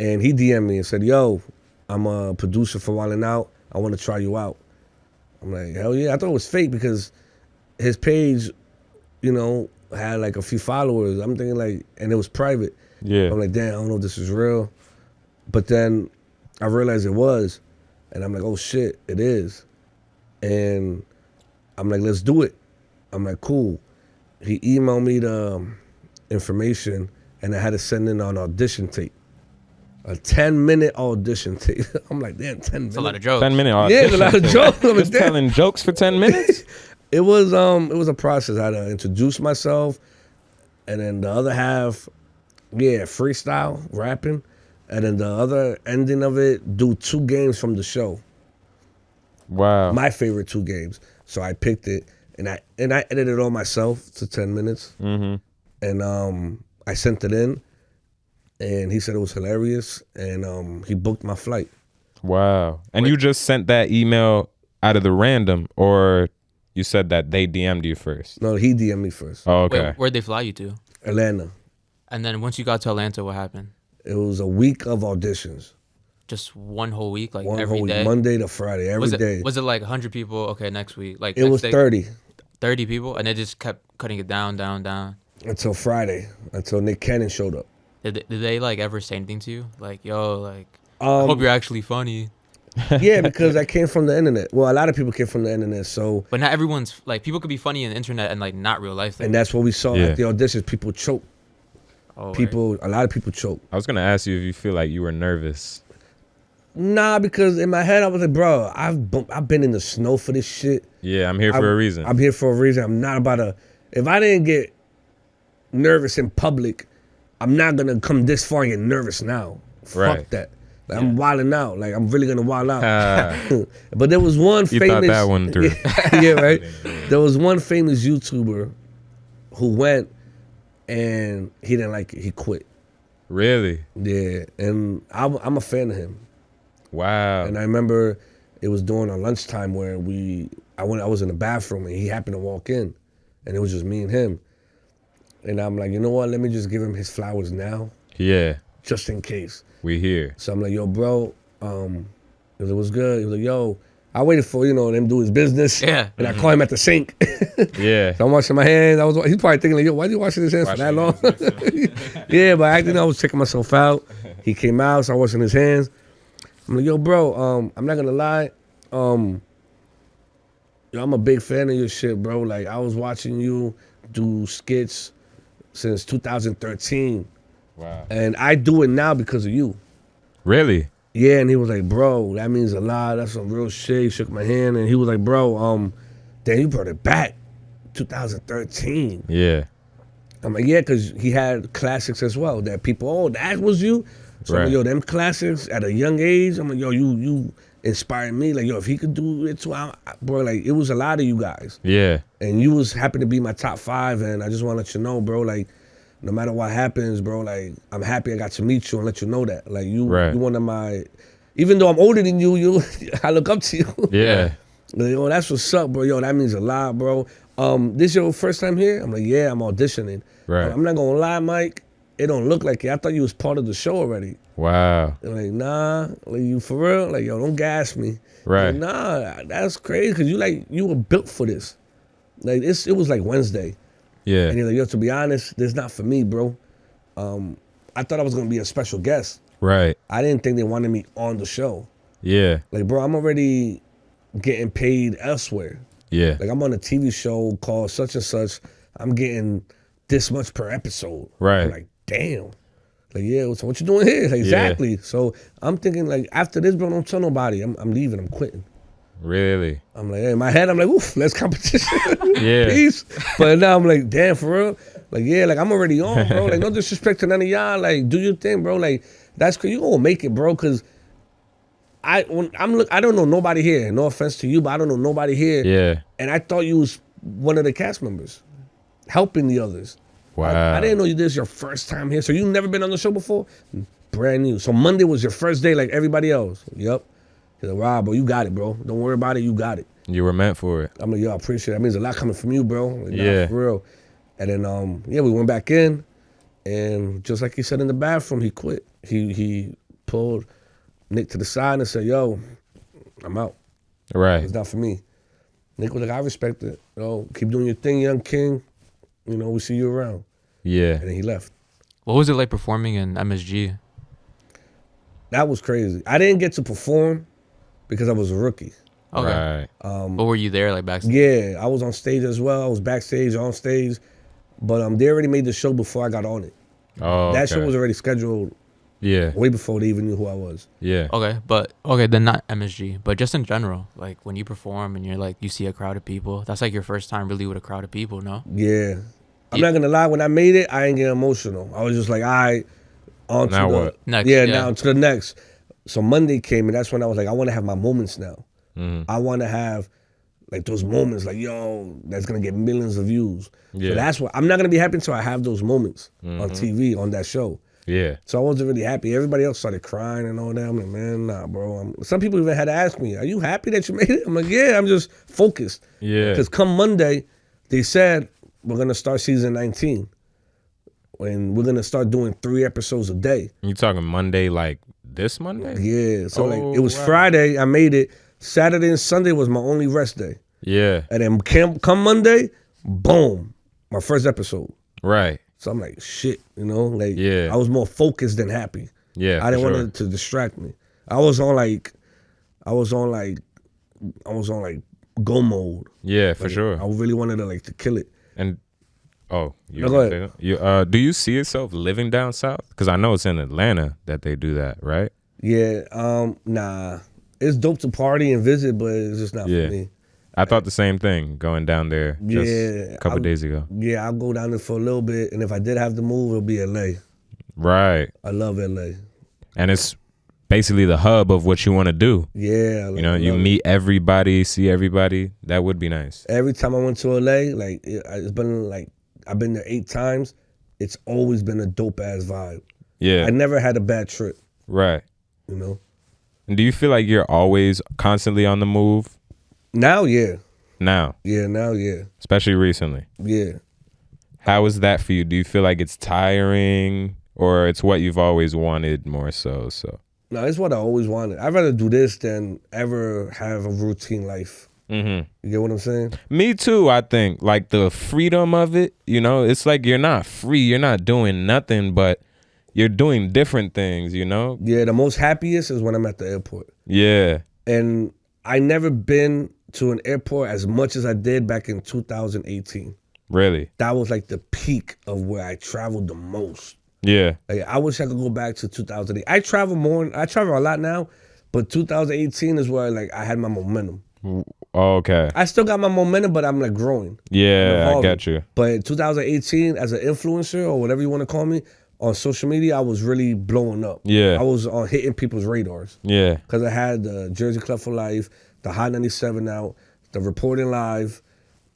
and he DM'd me and said, "Yo, I'm a producer for Wildin' Out. I want to try you out." I'm like, hell yeah! I thought it was fake because his page, had like a few followers. I'm thinking like, and it was private. Yeah. I'm like, damn, I don't know if this is real. But then I realized it was, and I'm like, oh shit, it is. And I'm like, let's do it. I'm like, cool. He emailed me the information, and I had to send in an audition tape. A 10-minute audition tape. I'm like, damn, 10 minutes. It's a lot of jokes. 10-minute Yeah, audition. it's a lot of jokes. I'm like, Just damn. telling jokes for 10 minutes? It was a process. I had to introduce myself, and then the other half, freestyle, rapping, and then the other ending of it, do 2 games from the show. Wow. My favorite 2 games. So I picked it, and I edited it all myself to 10 minutes, and I sent it in, and he said it was hilarious, and he booked my flight. Wow. And you just sent that email out of the random, or you said that they DM'd you first? No, he DM'd me first. Oh, okay. Wait, where'd they fly you to? Atlanta. And then once you got to Atlanta, what happened? It was a week of auditions. Just one whole week, like One every whole day? week, Monday to Friday, every day. Was it like 100 people? Okay, next week. Like It next was day, 30 30 people, and they just kept cutting it down. until Friday, until Nick Cannon showed up. Did they like ever say anything to you? Like, yo, like, I hope you're actually funny. Yeah, because I came from the internet. Well, a lot of people came from the internet, so But not everyone's like, people could be funny in the internet and like not real life. and that's what we saw Yeah. at the auditions. People choke. Oh, A lot of people choke. I was going to ask you if you feel like you were nervous. Nah, because in my head I was like, bro, I've been in the snow for this shit. Yeah, I'm here for a reason. I'm here for a reason. I'm not about to. If I didn't get nervous in public, I'm not gonna come this far and get nervous now. Right. Fuck that. Like, I'm wilding out. Like, I'm really gonna wild out. Ah, But there was one you famous. thought that one through. Yeah, right. There was one famous YouTuber who went and he didn't like it. He quit. Really? Yeah, and I'm a fan of him. Wow. And I remember it was during our lunchtime where I was in the bathroom and he happened to walk in, and it was just me and him. And I'm like, you know what? Let me just give him his flowers now, Yeah, just in case. we here. So I'm like, yo, bro, it was good. He was like, yo, I waited for them do his business. Yeah. And I call him at the sink. Yeah. So I'm washing my hands. He's probably thinking like, yo, why are you washing his hands for that long? Yeah, but I think I was checking myself out. He came out, so I washing his hands. I'm like, yo, bro, I'm not gonna lie. I'm a big fan of your shit, bro. Like, I was watching you do skits since 2013. Wow. And I do it now because of you. Really? Yeah, and he was like, bro, that means a lot. That's some real shit. He shook my hand, and he was like, bro, damn, you brought it back. 2013. Yeah. I'm like, yeah, because he had classics as well that people, oh, that was you? So I'm Right. like, yo, them classics at a young age, I'm like, yo, you inspired me. Like, yo, if he could do it too, bro, like, it was a lot of you guys. Yeah. And you was happy to be my top 5, and I just want to let you know, bro, like, no matter what happens, bro, like, I'm happy I got to meet you and let you know that. Like, you Right. one of my, even though I'm older than you, I look up to you. Yeah. Like, yo, that's what's up, bro. Yo, that means a lot, bro. This your first time here? I'm like, yeah, I'm auditioning. Right. I'm not gonna lie, Mike. It don't look like it. I thought you was part of the show already. Wow. They're like, nah, like, you for real? Like, yo, don't gas me. Right. Like, nah, that's crazy because you were built for this. Like, it was like Wednesday. Yeah. And you're like, yo, to be honest, this not for me, bro. I thought I was gonna be a special guest. Right. I didn't think they wanted me on the show. Yeah. Like, bro, I'm already getting paid elsewhere. Yeah. Like, I'm on a TV show called such and such. I'm getting this much per episode. Right. I'm like, damn. Like, yeah, so what you doing here? Like, exactly. So I'm thinking, like, after this, bro, don't tell nobody. I'm leaving. I'm quitting. Really? I'm like, in my head, I'm like, oof, less competition. Yeah. Peace. But now I'm like, damn, for real? Like, yeah, like, I'm already on, bro. Like, no disrespect to none of y'all. Like, do your thing, bro. Like, that's cause you gonna make it, bro. Cause I don't know nobody here. No offense to you, but I don't know nobody here. Yeah. And I thought you was one of the cast members, helping the others. Wow. I didn't know this your first time here. So you never been on the show before? Brand new. So Monday was your first day like everybody else. Yep. He's like, Rob, bro, you got it, bro. Don't worry about it. You got it. You were meant for it. I'm like, yo, I appreciate it. That means a lot coming from you, bro. Like, nah, Yeah. for real. And then, we went back in, and just like he said in the bathroom, he quit. He pulled Nick to the side and said, yo, I'm out. Right. It's not for me. Nick was like, I respect it. Keep doing your thing, young king. We see you around. Yeah. And then he left. What was it like performing in MSG? That was crazy. I didn't get to perform because I was a rookie. Okay. Right. But were you there like backstage? Yeah, I was on stage as well. I was backstage, on stage. But they already made the show before I got on it. Oh, That okay. show was already scheduled Yeah. way before they even knew who I was. Yeah. Okay, then not MSG, but just in general, like when you perform and you're like, you see a crowd of people, that's like your first time really with a crowd of people, no? Yeah. I'm not going to lie. When I made it, I didn't get emotional. I was just like, all right, on to Now the... what? Next, Yeah, yeah. now to the next. So Monday came, and that's when I was like, I want to have my moments now. Mm-hmm. I want to have like those moments, like, yo, that's going to get millions of views. Yeah. So that's what... I'm not going to be happy until I have those moments Mm-hmm. on TV, on that show. Yeah. So I wasn't really happy. Everybody else started crying and all that. I'm like, man, nah, bro. Some people even had to ask me, are you happy that you made it? I'm like, yeah, I'm just focused. Yeah. Because come Monday, they said we're going to start season 19. And we're going to start doing 3 episodes a day. You talking Monday, like this Monday? Yeah. So like it was wow. Friday, I made it. Saturday and Sunday was my only rest day. Yeah. And then come Monday, boom, my first episode. Right. So I'm like, shit, like Yeah. I was more focused than happy. Yeah. I didn't for want sure. it to distract me. I was on go mode. Yeah, for Like, sure. I really wanted to kill it. And you No, go ahead. do you see yourself living down south? Because I know it's in Atlanta that they do that, right? Yeah, nah. It's dope to party and visit, but it's just not Yeah. for me. I thought the same thing going down there just Yeah, a couple days ago. Yeah, I'll go down there for a little bit, and if I did have to move, it'll be LA. Right. I love LA. And it's basically the hub of what you want to do. Yeah, You know, you meet everybody, see everybody. That would be nice. Every time I went to LA, it's been like I've been there 8 times. It's always been a dope ass vibe. Yeah. I never had a bad trip. Right. You know. And do you feel like you're always constantly on the move Now, yeah. now, Now, yeah. especially recently? Yeah. How is that for you? Do you feel like it's tiring or it's what you've always wanted more so? No, it's what I always wanted. I'd rather do this than ever have a routine life. Mm-hmm. You get what I'm saying? Me too, I think. Like the freedom of it, it's like you're not free. You're not doing nothing, but you're doing different things, Yeah, the most happiest is when I'm at the airport. Yeah. And I never been to an airport as much as I did back in 2018. Really? That was like the peak of where I traveled the most. Yeah. Like, I wish I could go back to 2008. I travel a lot now, but 2018 is where I had my momentum. Okay. I still got my momentum, but I'm growing. Yeah, I evolving. got you. But in 2018, as an influencer or whatever you want to call me, on social media, I was really blowing up. Yeah. I was on hitting people's radars. Yeah. Because I had the Jersey Club for Life, the Hot 97 out, the Reporting Live,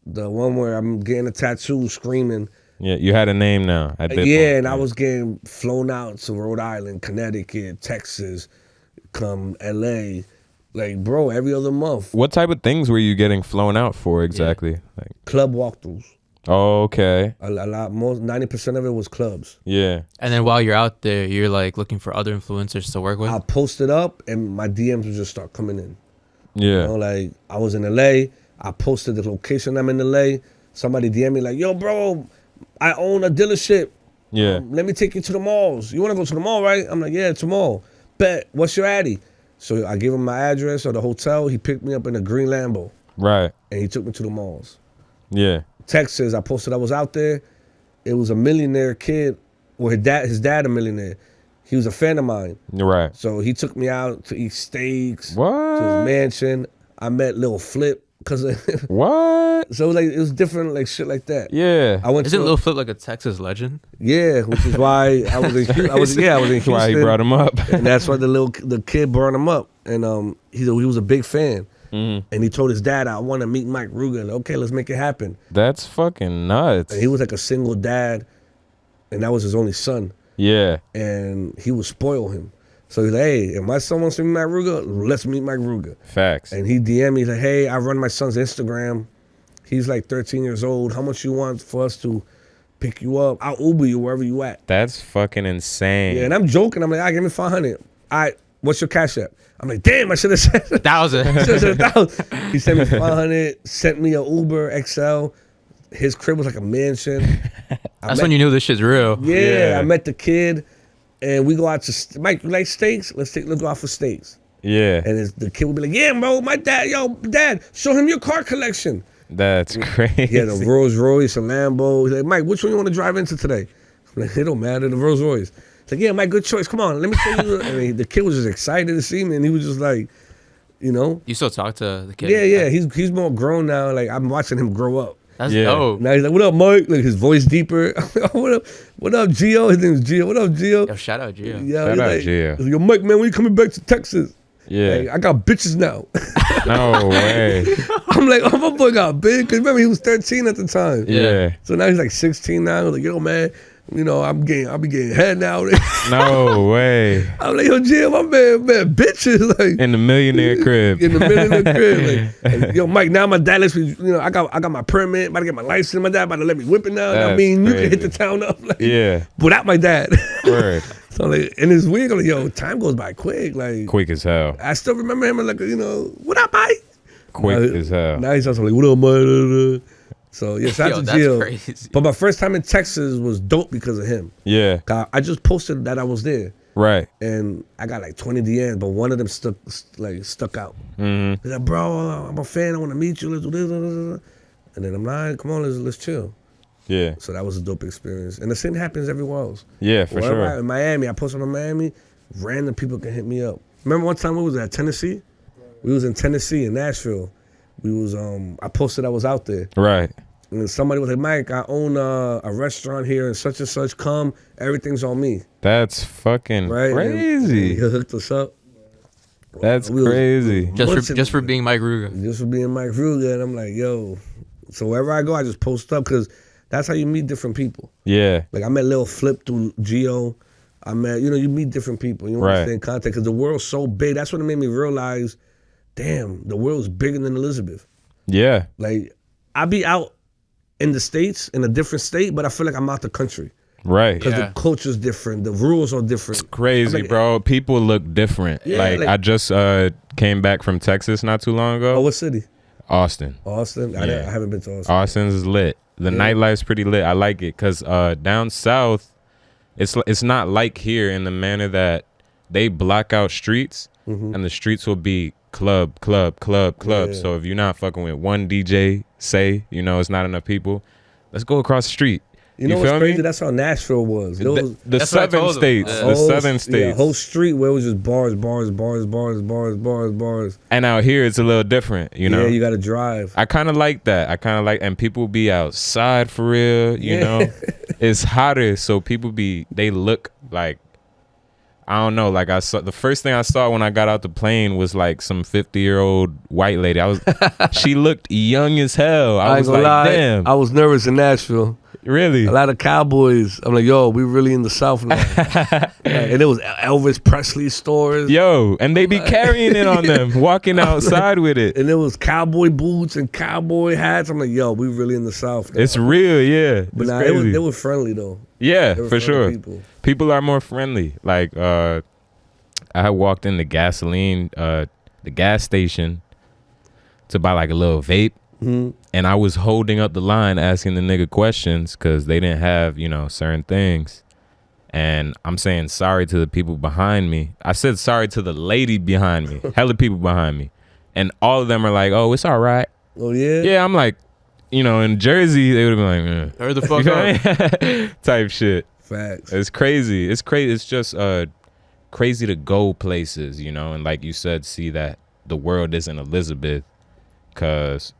the one where I'm getting a tattoo screaming. Yeah, you had a name now. At that Yeah, point. and I was getting flown out to Rhode Island, Connecticut, Texas, come LA. Like, bro, every other month. What type of things were you getting flown out for exactly? Like, Club walkthroughs. oh, okay. A lot, most 90% of it was clubs. Yeah. And then while you're out there, you're like looking for other influencers to work with. I'll post it up and my DMs would just start coming in. Yeah. Like I was in LA, I posted the location I'm in LA. Somebody DM me like, yo, bro, I own a dealership. Yeah. Let me take you to the malls. You want to go to the mall, right? I'm like, yeah, tomorrow. Bet. What's your addy? So I gave him my address or the hotel. He picked me up in a green Lambo Right. and he took me to the malls. Yeah. Texas, I posted I was out there. It was a millionaire kid, or his dad a millionaire. He was a fan of mine. Right. So he took me out to eat steaks, What? to his mansion. I met Lil Flip because What? so it was different shit like that. Yeah. I went Isn't to Lil Flip like a Texas legend? yeah, which is why I was in I was in Houston. Why he brought him up. And that's why the kid brought him up, and he was a big fan. Mhm. And he told his dad, I want to meet Mike Ruga. Okay, let's make it happen. That's fucking nuts. And he was like a single dad, and that was his only son. Yeah. And he would spoil him. So he's like, hey, if my son wants to meet Mike Ruga, let's meet Mike Ruga. Facts. And he DM'd me, he's like, hey, I run my son's Instagram. He's like 13 years old. How much you want for us to pick you up? I'll Uber you wherever you at. That's fucking insane. Yeah, and I'm joking. I'm like, give me 500. All right, what's your cash app? I'm like, damn, I should have said 1,000. He sent me 500, sent me an Uber XL. His crib was like a mansion. That's when you knew this shit's real. Yeah, I met the kid, and we go out to Mike. You like steaks? Let's go out for steaks. Yeah. And the kid would be like, yeah, bro, my dad, dad, show him your car collection. That's crazy. He had a Rolls Royce, a Lambo. He's like, Mike, which one you want to drive into today? I'm like, it don't matter, the Rolls Royce. He's like, yeah, Mike, good choice. Come on, let me show you. And the kid was just excited to see me, and he was just like, you know. You still talk to the kid? Yeah. He's more grown now. Like, I'm watching him grow up. That's dope. Now he's like, what up, Mike? Like, his voice deeper. What up, Gio? His name is Gio. What up, Gio? Yo, shout out Gio. Yeah, Shout out like, Gio. Yo, Mike, man, when you coming back to Texas? Yeah. Like, I got bitches now. No way. I'm like, oh, my boy got big. Because remember, he was 13 at the time. Yeah. So now he's like 16 now. Like, yo, man, you know, I'll be getting head now. No way. I'm like, yo, Jim, my man, bitches. Like, In the millionaire crib. in the middle of the crib. Like, and, yo, Mike, now my dad lets me, you know, I got my permit, about to get my license. My dad about to let me whip it now. I That's mean, you can hit crazy. the town up. Like, Yeah. without my dad. Word. So, like, and it's weird. Like, yo, time goes by quick. Like, Quick as hell. I still remember him, like, you know, what up, Mike? Quick Now- as hell. Now he's also like, what up, Mike? So, yeah, shout Yo, out to that's Gio. crazy. But my first time in Texas was dope because of him. Yeah. I just posted that I was there. Right. And I got like 20 DMs, but one of them stuck out. Mm-hmm. He's like, bro, I'm a fan. I want to meet you. Let's do this. And then I'm like, come on, let's chill. Yeah. So that was a dope experience. And the same happens everywhere else. Yeah, for Wherever sure. in Miami, I posted on Miami, random people can hit me up. Remember one time we was at Tennessee? We was in Tennessee, in Nashville. I posted I was out there. Right. And then somebody was like, Mike, I own a restaurant here and such, come. Everything's on me. That's fucking Right? And crazy. he hooked us up. That's We was- crazy. Just for being Mike Ruga. Just for being Mike Ruga. And I'm like, yo. So wherever I go, I just post up because that's how you meet different people. Yeah. Like I met Lil Flip through Geo. I met, you meet different people. You want to stay in contact because the world's so big. That's what it made me realize, damn, the world's bigger than Elizabeth. Yeah. Like I be out in the States, in a different state, but I feel like I'm out the country. Right. Because Yeah. the culture's different, the rules are different. Crazy, I'm like, bro. People look different. Yeah, like, like- I just came back from Texas not too long ago. Oh, what city? Austin. Austin? I Yeah. haven't been to Austin. Austin's is lit. The nightlife's pretty lit. I like it because down south, it's not like here in the manner that they block out streets and the streets will be club. Yeah. So if you're not fucking with one DJ, say, it's not enough people, let's go across the street. You know feel what's crazy? me? That's how Nashville was. It was The That's what I southern told him. states. Yeah. The whole- southern Yeah, states. whole street where it was just bars. And out here it's a little different, Yeah, you got to drive. I kind of like that. And people be outside for real, you know. It's hotter, so they look like, I don't know, like the first thing I saw when I got out the plane was like some 50-year-old white lady. She looked young as hell. I was like, damn. I was nervous in Nashville. Really? A lot of cowboys. I'm like, yo, we really in the South now. And it was Elvis Presley stores. Yo, and they be carrying it on them, walking outside with it. And it was cowboy boots and cowboy hats. I'm like, yo, we really in the South now. It's real, yeah. But It's nah, crazy. they were friendly though. Yeah, They were for friendly sure. people. People are more friendly. Like I had walked in the gas station to buy like a little vape, and I was holding up the line asking the nigga questions because they didn't have certain things, and I'm saying sorry to the people behind me. I said sorry to the lady behind me, hella people behind me, and all of them are like, "Oh, it's all right." Oh yeah? Yeah, I'm like, in Jersey they would have been like, Hurry the fuck up. type shit. Facts. It's crazy. It's crazy. It's just crazy to go places, and like you said, see that the world isn't Elizabeth. Cause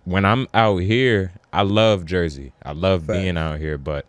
when I'm out here, I love Jersey. I love being out here, but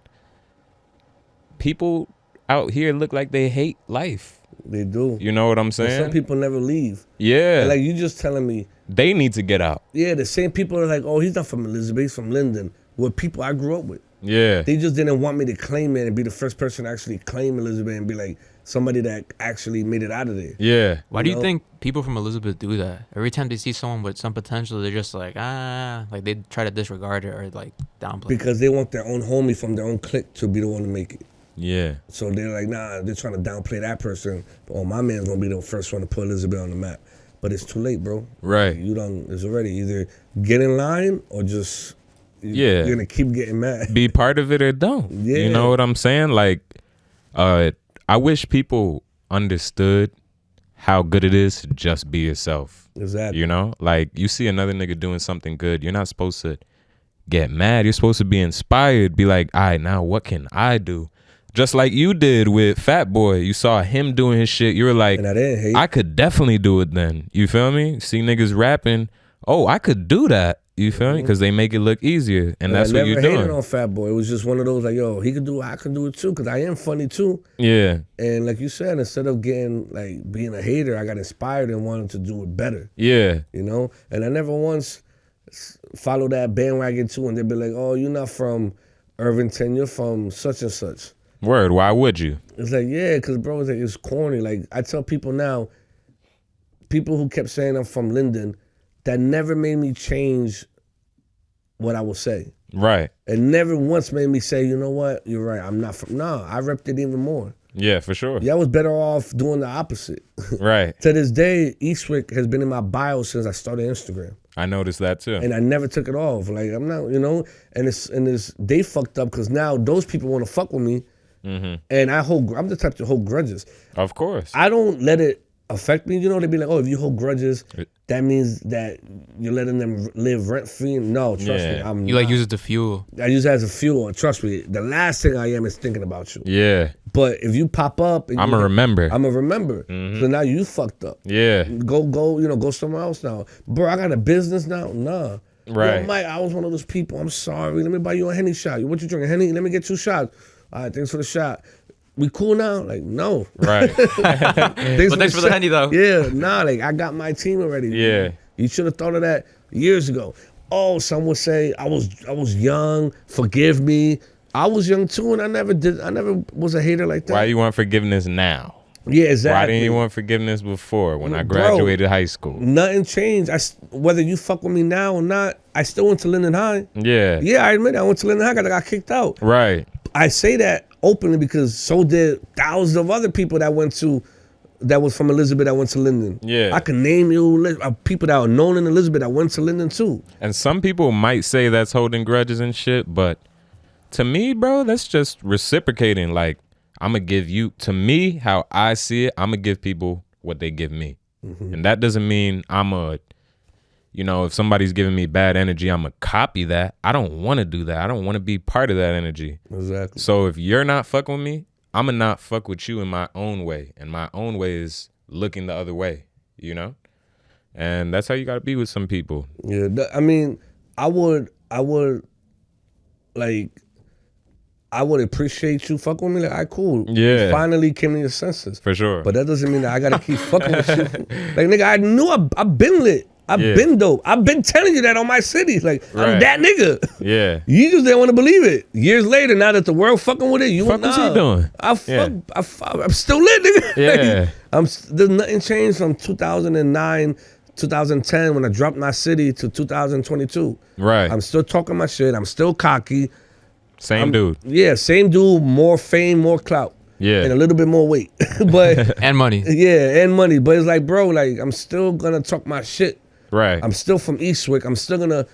people out here look like they hate life. They do. You know what I'm And saying? some people never leave. Yeah. And like you just telling me, They need to get out. yeah, the same people are like, oh, he's not from Elizabeth, he's from Linden. With people I grew up with. Yeah. They just didn't want me to claim it and be the first person to actually claim Elizabeth and be like somebody that actually made it out of there. Yeah. Why do you know? think people from Elizabeth do that? Every time they see someone with some potential, they're just like, like they try to disregard it or like downplay it. Because they want their own homie from their own clique to be the one to make it. Yeah. So they're like, nah, they're trying to downplay that person. Oh, my man's gonna be the first one to put Elizabeth on the map. But it's too late, bro. Right. You don't. It's already either get in line or just Yeah. you're gonna keep getting mad. Be part of it or don't. Yeah. You know what I'm saying? Like, I wish people understood how good it is to just be yourself. Exactly. You know? Like, you see another nigga doing something good, you're not supposed to get mad. You're supposed to be inspired. Be like, all right, now what can I do? Just like you did with Fat Boy. You saw him doing his shit. You were like, And I didn't hate. I could definitely do it then. You feel me? See niggas rapping. Oh, I could do that. You feel me? Because they make it look easier. And that's what you're I never hated doing. on Fat Boy. It was just one of those like, yo, he could do it, I could do it too. Because I am funny too. Yeah. And like you said, instead of getting like being a hater, I got inspired and wanted to do it better. Yeah. You know? And I never once followed that bandwagon too. And they'd be like, oh, you're not from Irvington, you're from such and such. Word. Why would you? It's like, yeah, because bro, it's, like, it's corny. Like I tell people now, people who kept saying I'm from Linden, that never made me change what I will say. Right. It never once made me say, you know what, you're right, I'm not from, no, I repped it even more. Yeah, for sure. Yeah, I was better off doing the opposite. Right. To this day, Eastwick has been in my bio since I started Instagram. I noticed that too. And I never took it off. Like, I'm not, you know, and it's they fucked up because now those people want to fuck with me. And I'm the type to hold grudges. Of course. I don't let it affect me. You know, they be like, oh, if you hold grudges, that means that you're letting them live rent free. No, trust me. I'm You like use it to fuel. I use it as a fuel. Trust me. The last thing I am is thinking about you. Yeah. But if you pop up, and I'm a remember. I'm a remember. So now you fucked up. Yeah. Go somewhere else now. Bro, I got a business now. Nah. Right. Yo, Mike, I was one of those people. I'm sorry. Let me buy you a Henny shot. What you drinking? Henny? Let me get 2 shots. All right, thanks for the shot. We cool now? Like, no. Right. Thanks for the Henny though. Yeah, nah, like I got my team already. Yeah. You should have thought of that years ago. Oh, some would say I was young, forgive me. I was young too, and I never was a hater like that. Why you want forgiveness now? Yeah, exactly. Why didn't you want forgiveness before when I graduated high school? Nothing changed. Whether you fuck with me now or not, I still went to Linden High. Yeah. Yeah, I admit it. I went to Linden High. I got kicked out. Right. I say that openly because so did thousands of other people that was from Elizabeth that went to Linden. Yeah. I can name you people that are known in Elizabeth that went to Linden too. And some people might say that's holding grudges and shit, but to me, bro, that's just reciprocating. Like, I'm going to give you, to me, how I see it, I'm going to give people what they give me. And that doesn't mean if somebody's giving me bad energy, I'm going to copy that. I don't want to do that. I don't want to be part of that energy. Exactly. So if you're not fucking with me, I'm going to not fuck with you in my own way. And my own way is looking the other way, you know? And that's how you got to be with some people. Yeah, I mean, I would appreciate you fucking with me. Like, all right, cool. Yeah. You finally came to your senses. For sure. But that doesn't mean that I gotta keep fucking with you. Like, nigga, I knew I've been lit. I've been dope. I've been telling you that on my city. Like, I'm Right. that nigga. Yeah. You just didn't want to believe it. Years later, now that the world fucking with it, you Fuck was he doing? I'm still lit, nigga. Yeah. There's nothing changed from 2009, 2010 when I dropped my city to 2022. Right. I'm still talking my shit. I'm still cocky. Same dude. Yeah, same dude, more fame, more clout. Yeah. And a little bit more weight. But And money. yeah, and money. But it's like, bro, like I'm still gonna talk my shit. Right. I'm still from Eastwick. I'm still gonna,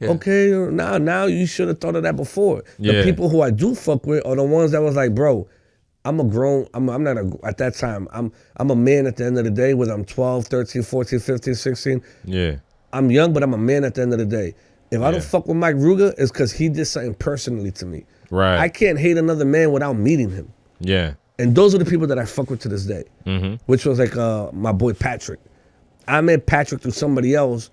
okay, now you should have thought of that before. The Yeah. people who I do fuck with are the ones that was like, bro, I'm not at that time, I'm a man at the end of the day, whether I'm 12, 13, 14, 15, 16. Yeah. I'm young, but I'm a man at the end of the day. If I Yeah. don't fuck with Mike Ruga, it's because he did something personally to me. Right. I can't hate another man without meeting him. Yeah. And those are the people that I fuck with to this day. Which was like my boy Patrick. I met Patrick through somebody else.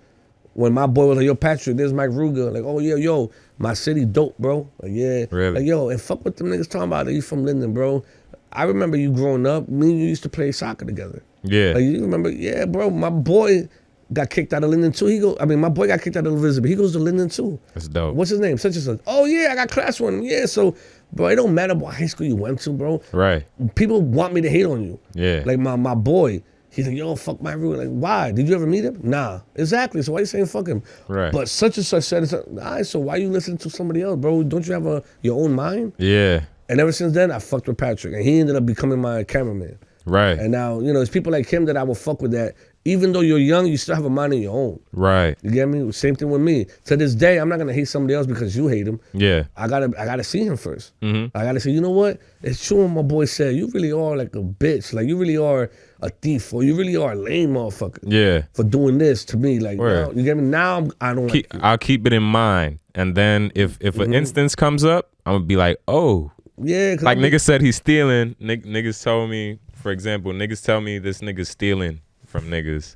When my boy was like, yo, Patrick, there's Mike Ruga. Like, oh, yeah, yo, my city dope, bro. Like, yeah. Really? Like, yo, and fuck what them niggas talking about. You from Linden, bro. I remember you growing up. Me and you used to play soccer together. Yeah. Like, you remember, yeah, bro, my boy got kicked out of Linden too. My boy got kicked out of Elizabeth. He goes to Linden too. That's dope. What's his name? Such and such. Oh yeah, I got class one. Yeah, so bro, it don't matter what high school you went to, bro. Right. People want me to hate on you. Yeah. Like my boy, he's like, yo, fuck my Ruga. Like, why? Did you ever meet him? Nah. Exactly. So why you saying fuck him? Right. But such and such said, all right, so why you listening to somebody else, bro? Don't you have your own mind? Yeah. And ever since then, I fucked with Patrick, and he ended up becoming my cameraman. Right. And now, it's people like him that I will fuck with that. Even though you're young, you still have a mind of your own. Right. You get me? Same thing with me. To this day, I'm not gonna hate somebody else because you hate him. Yeah. I gotta see him first. Mm-hmm. I gotta say, you know what? It's true what my boy said. You really are like a bitch. Like you really are a thief, or you really are a lame motherfucker. Yeah. For doing this to me, like Word. you get me? Now I don't like you. I'll keep it in mind, and then if an instance comes up, I'm gonna be like, oh, Yeah, like niggas said he's stealing. Niggas told me, for example, niggas tell me this nigga's stealing from niggas.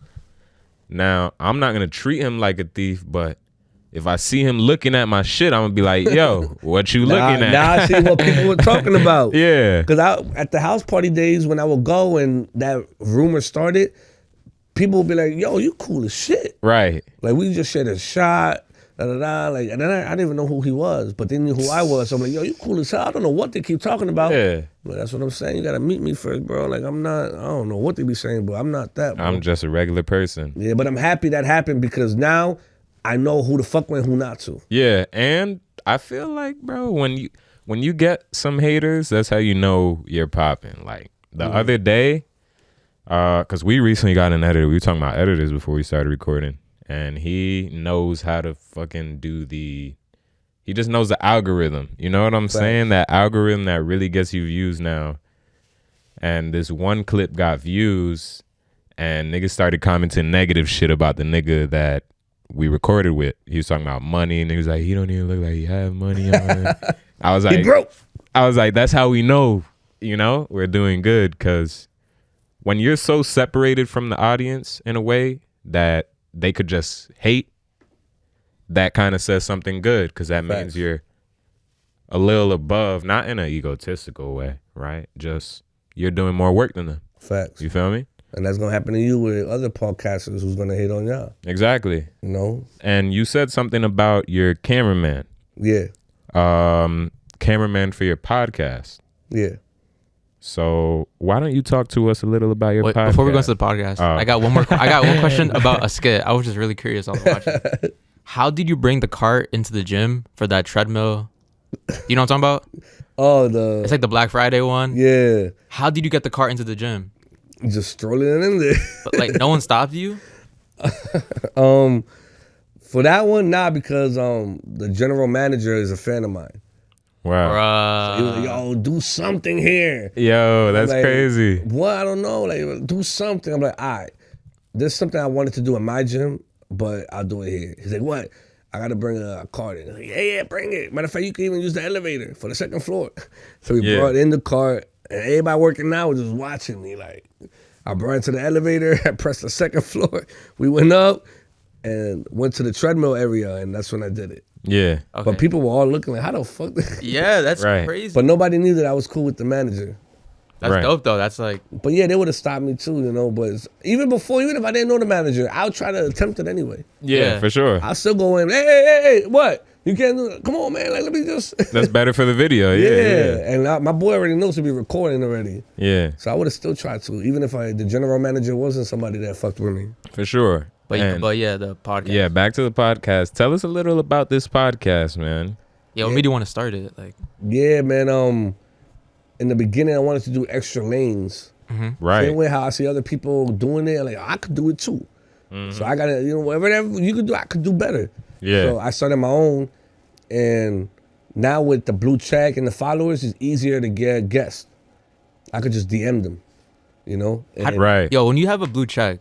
Now, I'm not gonna treat him like a thief, but if I see him looking at my shit, I'm gonna be like, yo, what you looking at? Now I see what people were talking about. Yeah. Because at the house party days when I would go and that rumor started, people would be like, yo, you cool as shit. Right. Like we just shared a shot, like, and then I didn't even know who he was, but they knew who I was. So I'm like, yo, you cool as hell. I don't know what they keep talking about. Yeah. But that's what I'm saying. You gotta meet me first, bro. Like I don't know what they be saying, but I'm not that, bro. I'm just a regular person. Yeah, but I'm happy that happened because now I know who to fuck with and who not to. Yeah, and I feel like, bro, when you get some haters, that's how you know you're popping. Like the other day, because we recently got an editor. We were talking about editors before we started recording, and he knows how to fucking do he just knows the algorithm. You know what I'm saying? That algorithm that really gets you views now. And this one clip got views, and niggas started commenting negative shit about the nigga that we recorded with. He was talking about money, and he was like, he don't even look like he have money on him. I was like, He broke. I was like, that's how we know, we're doing good. Because when you're so separated from the audience in a way that they could just hate, that kind of says something good, because that means you're a little above, not in an egotistical way, right? Just you're doing more work than them. Facts. You feel me? And that's gonna happen to you with other podcasters who's gonna hate on y'all. Exactly. You know? And you said something about your cameraman. Yeah. Cameraman for your podcast. Yeah. So why don't you talk to us a little about your podcast? Before we go into the podcast, I got one question about a skit. I was just really curious. I was watching. How did you bring the cart into the gym for that treadmill? You know what I'm talking about? Oh, It's like the Black Friday one. Yeah. How did you get the cart into the gym? Just strolling it in there. But like no one stopped you? For that one, because the general manager is a fan of mine. Wow. He was like, yo, do something here. Yo, that's like, crazy. What? I don't know. Like, do something. I'm like, all right. There's something I wanted to do in my gym, but I'll do it here. He's like, what? I got to bring a cart in. Like, yeah, bring it. Matter of fact, you can even use the elevator for the second floor. So we brought in the cart, and everybody working out was just watching me. Like, I brought it to the elevator. I pressed the second floor. We went up and went to the treadmill area, and that's when I did it. Yeah. Okay. But people were all looking like, how the fuck? Yeah, that's Right. crazy. But nobody knew that I was cool with the manager. That's Right. dope though. That's like But yeah, they would have stopped me too, But even if I didn't know the manager, I would try to attempt it anyway. Yeah, for sure. I'll still go in, hey, what? You can't do it. Come on, man. Like, let me just. That's better for the video. Yeah. And my boy already knows to be recording already. Yeah, So I would have still tried to, even if the general manager wasn't somebody that fucked with me. for sure. but And- yeah, the podcast. yeah, back to the podcast. Tell us a little about this podcast, man. Yeah, what made you want to start it? Like Yeah, man. In the beginning, I wanted to do extra lanes. Right. Same way how I see other people doing it, like I could do it too. So I gotta, whatever you could do, I could do better. Yeah. So I started my own, and now with the blue check and the followers, it's easier to get guests. I could just DM them, And Right. yo, when you have a blue check,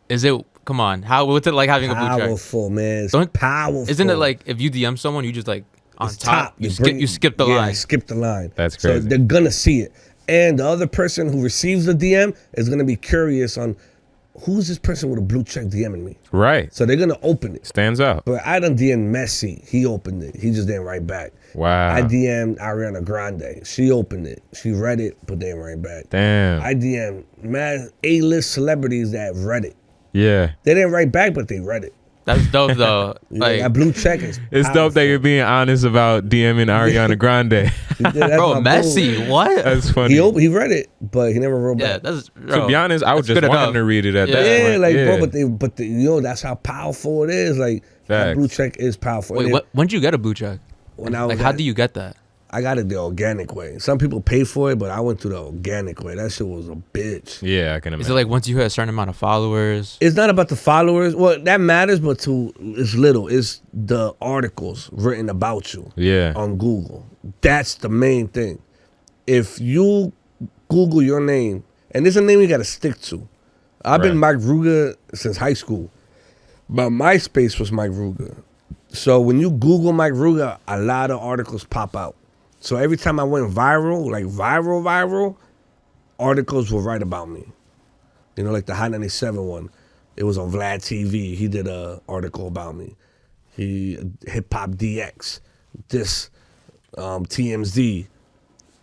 is it? Come on, what's it like having a blue check? Powerful, man. It's Don't- powerful. Isn't it like if you DM someone, you just like on It's top, you bring- skip the yeah, line. I skip the line. That's So crazy. they're gonna see it, and the other person who receives the DM is gonna be curious on who's this person with a blue check DMing me. Right. So they're gonna open it. Stands out. But I done DM Messi. He opened it. He just didn't write back. Wow. I DM'd Ariana Grande. She opened it. She read it, but didn't write back. Damn. I DM'd mad A-list celebrities that read it. Yeah. They didn't write back, but they read it. That's dope though. Like that blue check is. It's dope that you're being honest about DMing Ariana Grande. bro, Messi, what? That's funny. He read it, but he never wrote Yeah, back. that's. To be honest, I was just wanting to read it at that Yeah, point. like Yeah. bro, but you know that's how powerful it is. Like that Facts. blue check is powerful. Wait, when did you get a blue check? When I was Like, how do you get that? I got it the organic way. Some people pay for it, but I went through the organic way. That shit was a bitch. Yeah, I can imagine. Is it like once you hit a certain amount of followers? It's not about the followers. Well, that matters, but it's little. It's the articles written about you Yeah. on Google. That's the main thing. If you Google your name, and it's a name you got to stick to. I've been Mike Ruga since high school, but MySpace was Mike Ruga. So when you Google Mike Ruga, a lot of articles pop out. So every time I went viral, like viral, articles will write about me. You know, like the Hot 97 one. It was on Vlad TV. He did a article about me. Hip Hop DX, this TMZ,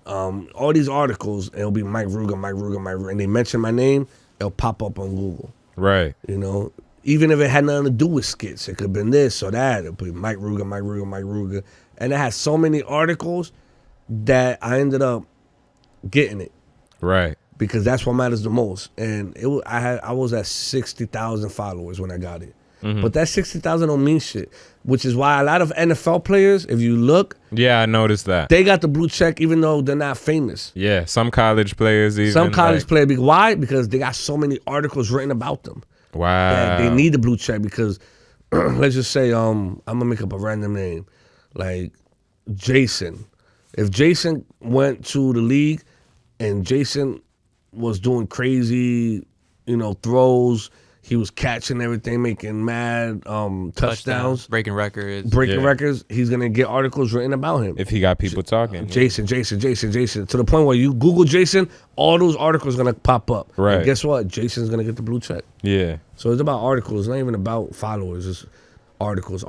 all these articles. It'll be Mike Ruga, and they mention my name. It'll pop up on Google. Right. You know, even if it had nothing to do with skits, it could have been this or that. It'll be Mike Ruga, and it has so many articles that I ended up getting it. Right. Because that's what matters the most. And I was at 60,000 followers when I got it. Mm-hmm. But that 60,000 don't mean shit. Which is why a lot of NFL players, if you look, Yeah, I noticed that. they got the blue check even though they're not famous. Yeah, some college players even. Some college like, players, why? Because they got so many articles written about them. Wow. That they need the blue check because let's just say I'm gonna make up a random name. Like Jason. If Jason went to the league and Jason was doing crazy, throws, he was catching everything, making mad touchdowns, breaking records. records, he's gonna get articles written about him. If he got people talking. Jason, to the point where you Google Jason, all those articles gonna pop up. Right. And guess what? Jason's gonna get the blue check. Yeah. So it's about articles, not even about followers. It's articles.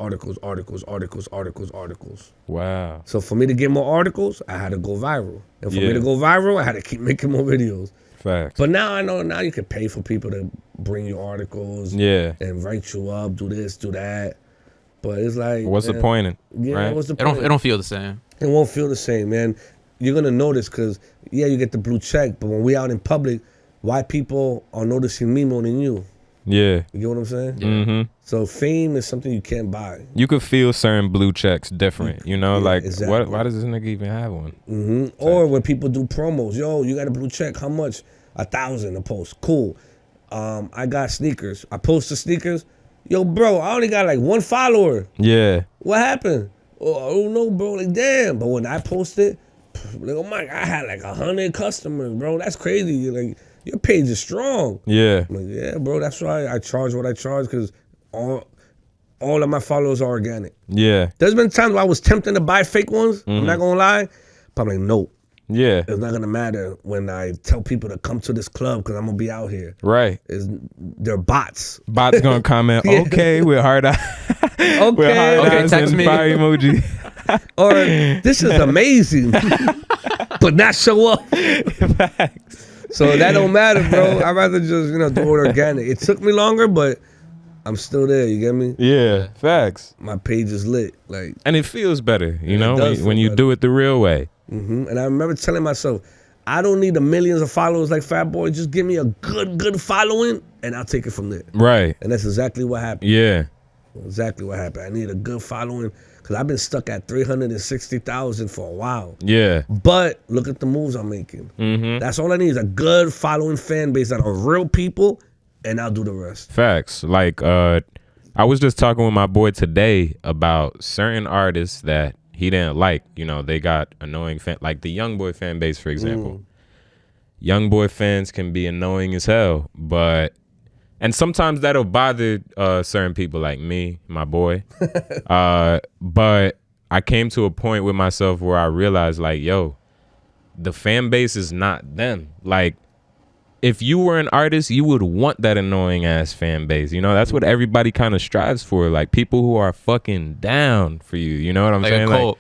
Wow. So for me to get more articles, I had to go viral. And for me Yeah. to go viral, I had to keep making more videos. Facts. But now I know, now you can pay for people to bring you articles Yeah. and write you up, do this, do that. But it's like, What's the point? Yeah, right? what's the It point? don't feel the same. It won't feel the same, man. You're gonna notice because you get the blue check, but when we out in public, white people are noticing me more than you. Yeah. You get what I'm saying? Mm-hmm. So fame is something you can't buy. You could feel certain blue checks different, Yeah, like exactly. why does this nigga even have one? Mm-hmm. Or when people do promos, yo, you got a blue check, how much? 1,000 a post. Cool. I got sneakers. I post the sneakers. Yo, bro, I only got like 1 follower. Yeah. What happened? Oh, I don't know, bro. Like, damn. But when I posted, like, oh my, I had like 100 customers, bro. That's crazy. Like, your page is strong. Yeah. I'm like, yeah, bro. That's why I charge what I charge because all of my followers are organic. Yeah. There's been times where I was tempting to buy fake ones. I'm not gonna lie. But I'm like, no. Yeah. It's not gonna matter when I tell people to come to this club because I'm gonna be out here. Right. They're bots. Bots gonna comment, Yeah. okay, we're hard eyes. Okay, We're hard okay, eyes text and me. fire emoji. or this is amazing, but not show up. So that don't matter, bro. I'd rather just do it organic. It took me longer, but I'm still there. You get me? Yeah. Facts. My page is lit, like. And it feels better, you know, does when feel you better. do it the real way. And I remember telling myself, I don't need the millions of followers like Fat Boy. Just give me a good following, and I'll take it from there. Right. And that's exactly what happened. Yeah. Exactly what happened. I need a good following because I've been stuck at 360,000 for a while. Yeah. But look at the moves I'm making. Mm-hmm. That's all I need is a good following fan base that are real people, and I'll do the rest. Facts. Like, I was just talking with my boy today about certain artists that he didn't like. They got annoying fan, like the Young Boy fan base, for example. Young Boy fans can be annoying as hell, and sometimes that'll bother certain people like me, my boy. But I came to a point with myself where I realized, like, yo, the fan base is not them. Like, if you were an artist, you would want that annoying ass fan base. That's what everybody kind of strives for. Like, people who are fucking down for you. You know what I'm Like saying? a cult.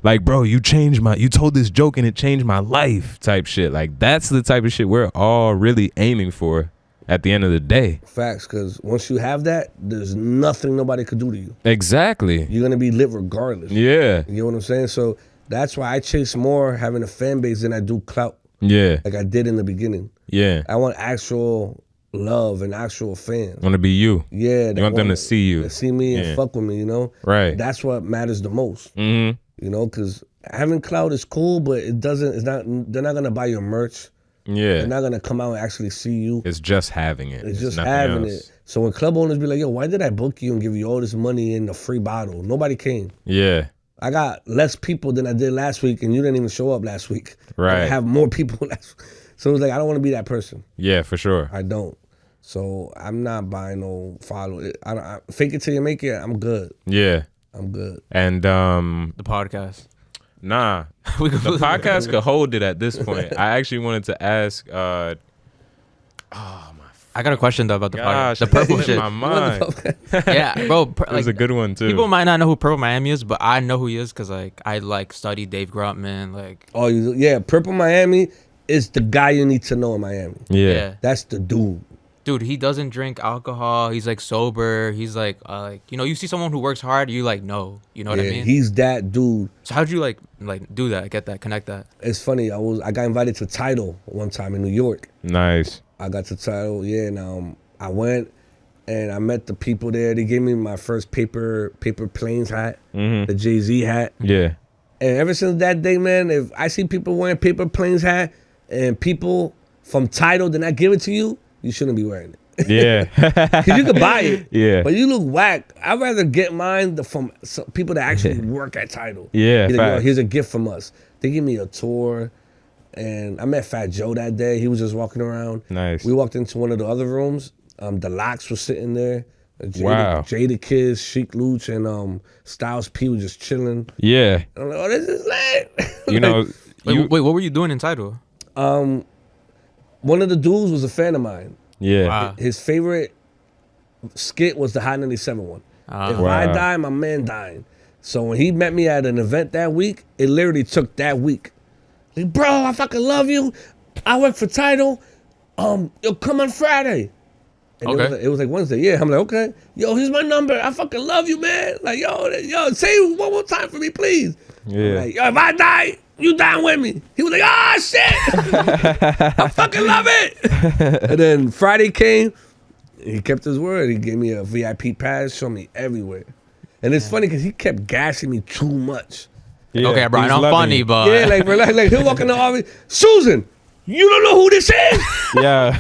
Like, bro, you told this joke and it changed my life type shit. Like, that's the type of shit we're all really aiming for at the end of the day. Facts, because once you have that, there's nothing nobody could do to you. Exactly. You're gonna be lit regardless. Yeah. You know what I'm saying? So that's why I chase more having a fan base than I do clout, Yeah. like I did in the beginning. Yeah. I want actual love and actual fans. Want to be you. Yeah, You want them to see you. to see me Yeah. and fuck with me. You know, Right. that's what matters the most. Mm-hmm. You know, because having clout is cool, but it doesn't. It's not. They're not gonna buy your merch. Yeah. They're not gonna come out and actually see you. It's just having it. It's just nothing having else. it. So when club owners be like, "Yo, why did I book you and give you all this money and a free bottle?" Nobody came. Yeah. I got less people than I did last week, and you didn't even show up last week. Right. I have more people last. So it's like I don't want to be that person. Yeah, for sure. I don't. So I'm not buying no follow. I fake it till you make it. I'm good. Yeah. I'm good. And The podcast. nah, We could the podcast could hold it at this point. I actually wanted to ask. I got a question though about the Gosh, podcast. The purple it's in shit. my mind. Yeah, bro. It was a good one too. People might not know who Purple Miami is, but I know who he is because like I like studied Dave Grutman. Like Oh, yeah. Purple Miami is the guy you need to know in Miami. yeah. That's the dude. Dude, he doesn't drink alcohol. He's like sober. He's like you know, you see someone who works hard, you like know. You know what I Yeah, mean? he's that dude. So how'd you like do that, get that, connect that? It's funny. I got invited to Tidal one time in New York. Nice. I got to Tidal, yeah, and I went and I met the people there. They gave me my first paper planes hat, Mm-hmm. the Jay-Z hat. Yeah. And ever since that day, man, if I see people wearing paper planes hat and people from Tidal did not give it to you, you shouldn't be wearing it. Yeah. Because you could buy it, Yeah. but you look whack. I'd rather get mine from some people that actually work at Tidal. Yeah, Be like, yo, facts. here's a gift from us. They give me a tour. And I met Fat Joe that day. He was just walking around. Nice. We walked into one of the other rooms. The Locks was sitting there. Wow. Jada Kids, Chic Luch, and Styles P was just chilling. Yeah. And I'm like, oh, this is lit. You know, Wait, what were you doing in Tidal? One of the dudes was a fan of mine. yeah. Wow. His favorite skit was the Hot 97 one. If I Wow. die, my man dying. So when he met me at an event that week, it literally took that week. Like, bro, I fucking love you. I work for Tidal. You'll come on Friday. And Okay. it was like Wednesday. Yeah, I'm like, okay. Yo, here's my number. I fucking love you, man. Like, yo, say it one more time for me, please. Yeah. Like, yo, if I die, you dying with me. He was like, ah, shit. I fucking love it. And then Friday came. He kept his word. He gave me a VIP pass, showed me everywhere. And it's funny because he kept gassing me too much. Yeah. Okay, Brian, He's I'm loving funny, you. but Yeah, like he'll walk in the office. Susan, you don't know who this is? Yeah.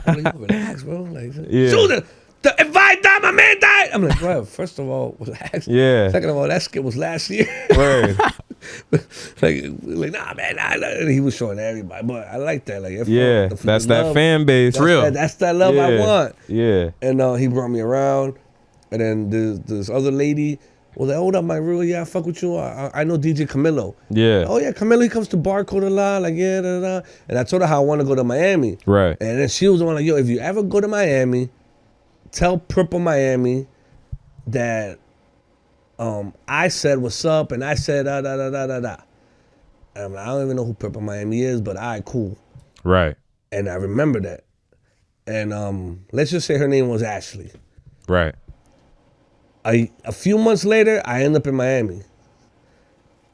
I'm like, relax, bro. Like, Yeah. Susan, if I die, my man died. I'm like, bro, first of all, relax. Yeah. Second of all, that skit was last year. Word. like, nah, man, nah. And he was showing everybody. But I like that. Like, Yeah. That's that fan base. That's that love I Yeah. want. Yeah. And he brought me around. And then this other lady was like, hold up, my Ruga, yeah, I fuck with you. I know DJ Camilo. Yeah. Oh, yeah, Camilo, he comes to Barcode a lot. Like, yeah, da, da, da. And I told her how I want to go to Miami. Right. And then she was the one like, yo, if you ever go to Miami, tell Purple Miami that I said what's up, and I said da da da da da da. And I'm like, I don't even know who Purple Miami is, but all right, cool. Right. And I remember that. And let's just say her name was Ashley. Right. A few months later, I end up in Miami.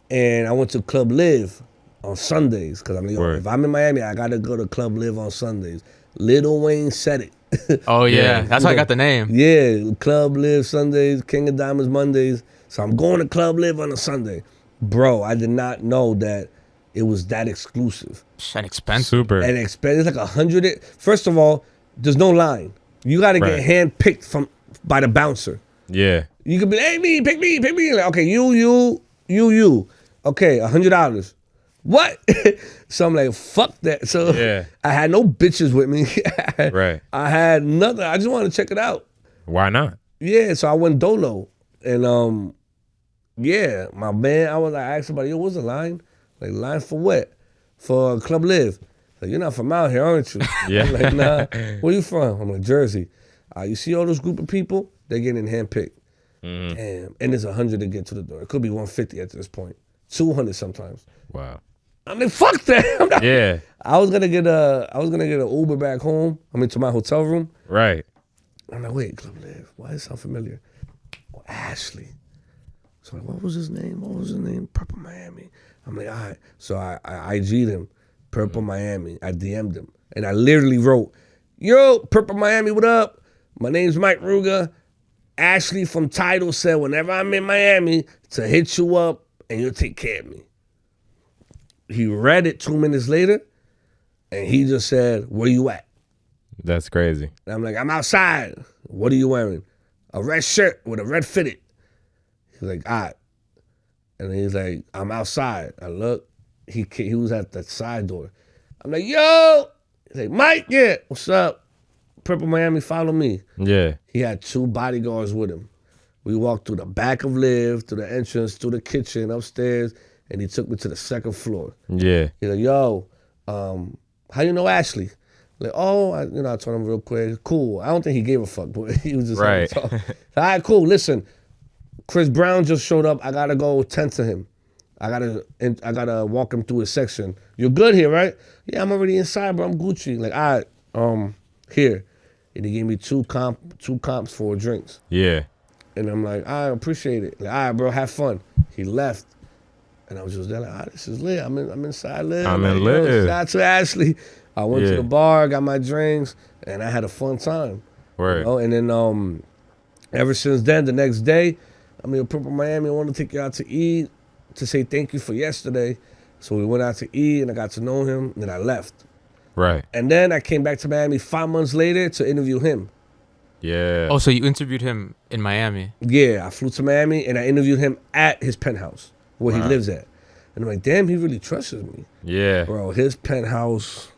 And I went to Club Live on Sundays. Because I'm like, yo, Word. if I'm in Miami, I got to go to Club Live on Sundays. Lil Wayne said it. oh yeah, Yeah. that's how I got the name. Yeah, Club Live Sundays, King of Diamonds Mondays. So I'm going to Club Live on a Sunday. Bro, I did not know that it was that exclusive. And expensive. Super. And it's like 100. First of all, there's no line. You got to Right. get handpicked by the bouncer. Yeah. You could be, hey, me, pick me. Like, okay, you. Okay, $100. What? So I'm like, fuck that. So Yeah. I had no bitches with me. Right. I had nothing. I just wanted to check it out. Why not? Yeah, so I went dolo. And yeah, my man, I asked somebody, yo, what's the line? Like, line for what? For Club Live. Like, you're not from out here, aren't you? Yeah. I'm like, nah. Where you from? I'm like, Jersey. You see all those group of people? They're getting handpicked. Mm-hmm. Damn. And it's 100 to get to the door. It could be 150 at this point. 200 sometimes. Wow. I'm like, fuck that. I'm not, Yeah. I was gonna get an Uber back home. I mean, to my hotel room. Right. I'm like, wait, Club Live. Why does it sound familiar? Oh, Ashley. So like, what was his name? Purple Miami. I'm like, all right. So I IG'd him, Purple Miami. I DM'd him. And I literally wrote, yo, Purple Miami, what up? My name's Mike Ruga. Ashley from Tidal said whenever I'm in Miami to hit you up and you'll take care of me. He read it 2 minutes later and he just said, where you at? That's crazy. And I'm like, I'm outside. What are you wearing? A red shirt with a red fitted. He's like, all right. And he's like, I'm outside. I look. He was at the side door. I'm like, yo. He's like, Mike, yeah, what's up? Purple Miami, follow me. Yeah. He had 2 bodyguards with him. We walked through the back of Live, through the entrance, through the kitchen, upstairs, and he took me to the 2nd floor. Yeah. He's like, yo, how you know Ashley? Like, oh, I told him real quick. Cool. I don't think he gave a fuck, but he was just Right. Talk. All right, cool. Listen, Chris Brown just showed up. I gotta go tend to him. I gotta walk him through his section. You're good here, right? Yeah, I'm already inside, bro. I'm Gucci. Like, all right, here. And he gave me two comps for drinks. Yeah. And I'm like, I appreciate it. Like, all right, bro, have fun. He left. And I was just there like, this is lit. I'm inside Live. I'm in like, Live. Shout out to Ashley. I went Yeah. to the bar, got my drinks, and I had a fun time. Word. You know? And then ever since then, the next day, I'm in Purple Miami. I want to take you out to eat to say thank you for yesterday. So we went out to eat, and I got to know him, and then I left. Right. And then I came back to Miami 5 months later to interview him. Yeah. Oh, so you interviewed him in Miami? Yeah, I flew to Miami, and I interviewed him at his penthouse where he Wow. lives at. And I'm like, damn, he really trusts me. Yeah. Bro, his penthouse.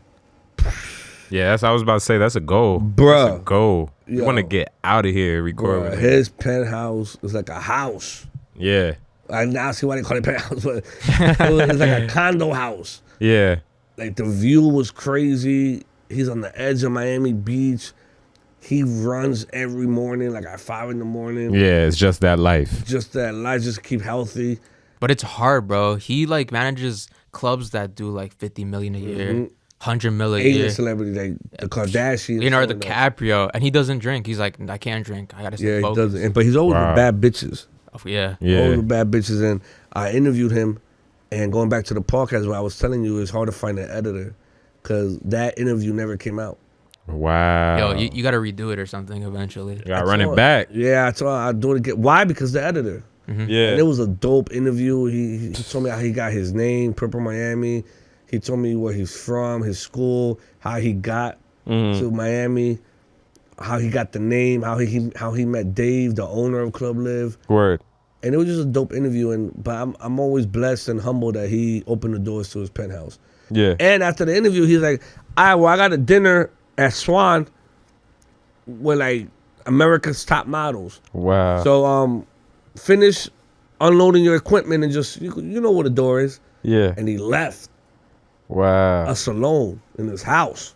Yeah, I was about to say that's a goal. Bruh. That's a goal. You Yo. want to get out of here, record. Bro, with him. his penthouse is like a house. Yeah. I now see why they call it penthouse, but it's like a condo house. Yeah. Like the view was crazy. He's on the edge of Miami Beach. He runs every morning, like at 5 in the morning. Yeah, it's just that life. Just that life, just keep healthy. But it's hard, bro. He like manages clubs that do like 50 million a year, 100 million a year. A-list celebrity, like the Kardashians. Leonardo showing up. DiCaprio, and he doesn't drink. He's like, I can't drink. I gotta stay Yeah, he focused. doesn't. But he's always Wow. with bad bitches. Oh, yeah. Yeah. Always with bad bitches. And I interviewed him. And going back to the podcast where I was telling you, it's hard to find an editor because that interview never came out. Wow. Yo, you gotta redo it or something eventually. You gotta run it back. Yeah, I told him I'd do it again. Why? Because the editor. Yeah. And it was a dope interview. He told me how he got his name, Purple Miami. He told me where he's from, his school, how he got to Miami, how he got the name, how he met Dave, the owner of Club Live. Word. And it was just a dope interview. But I'm always blessed and humbled that he opened the doors to his penthouse. Yeah. And after the interview, he's like, I got a dinner at Swan with like America's top models. Wow. So finish unloading your equipment and just you know where the door is. Yeah. And he left Wow. us alone in his house.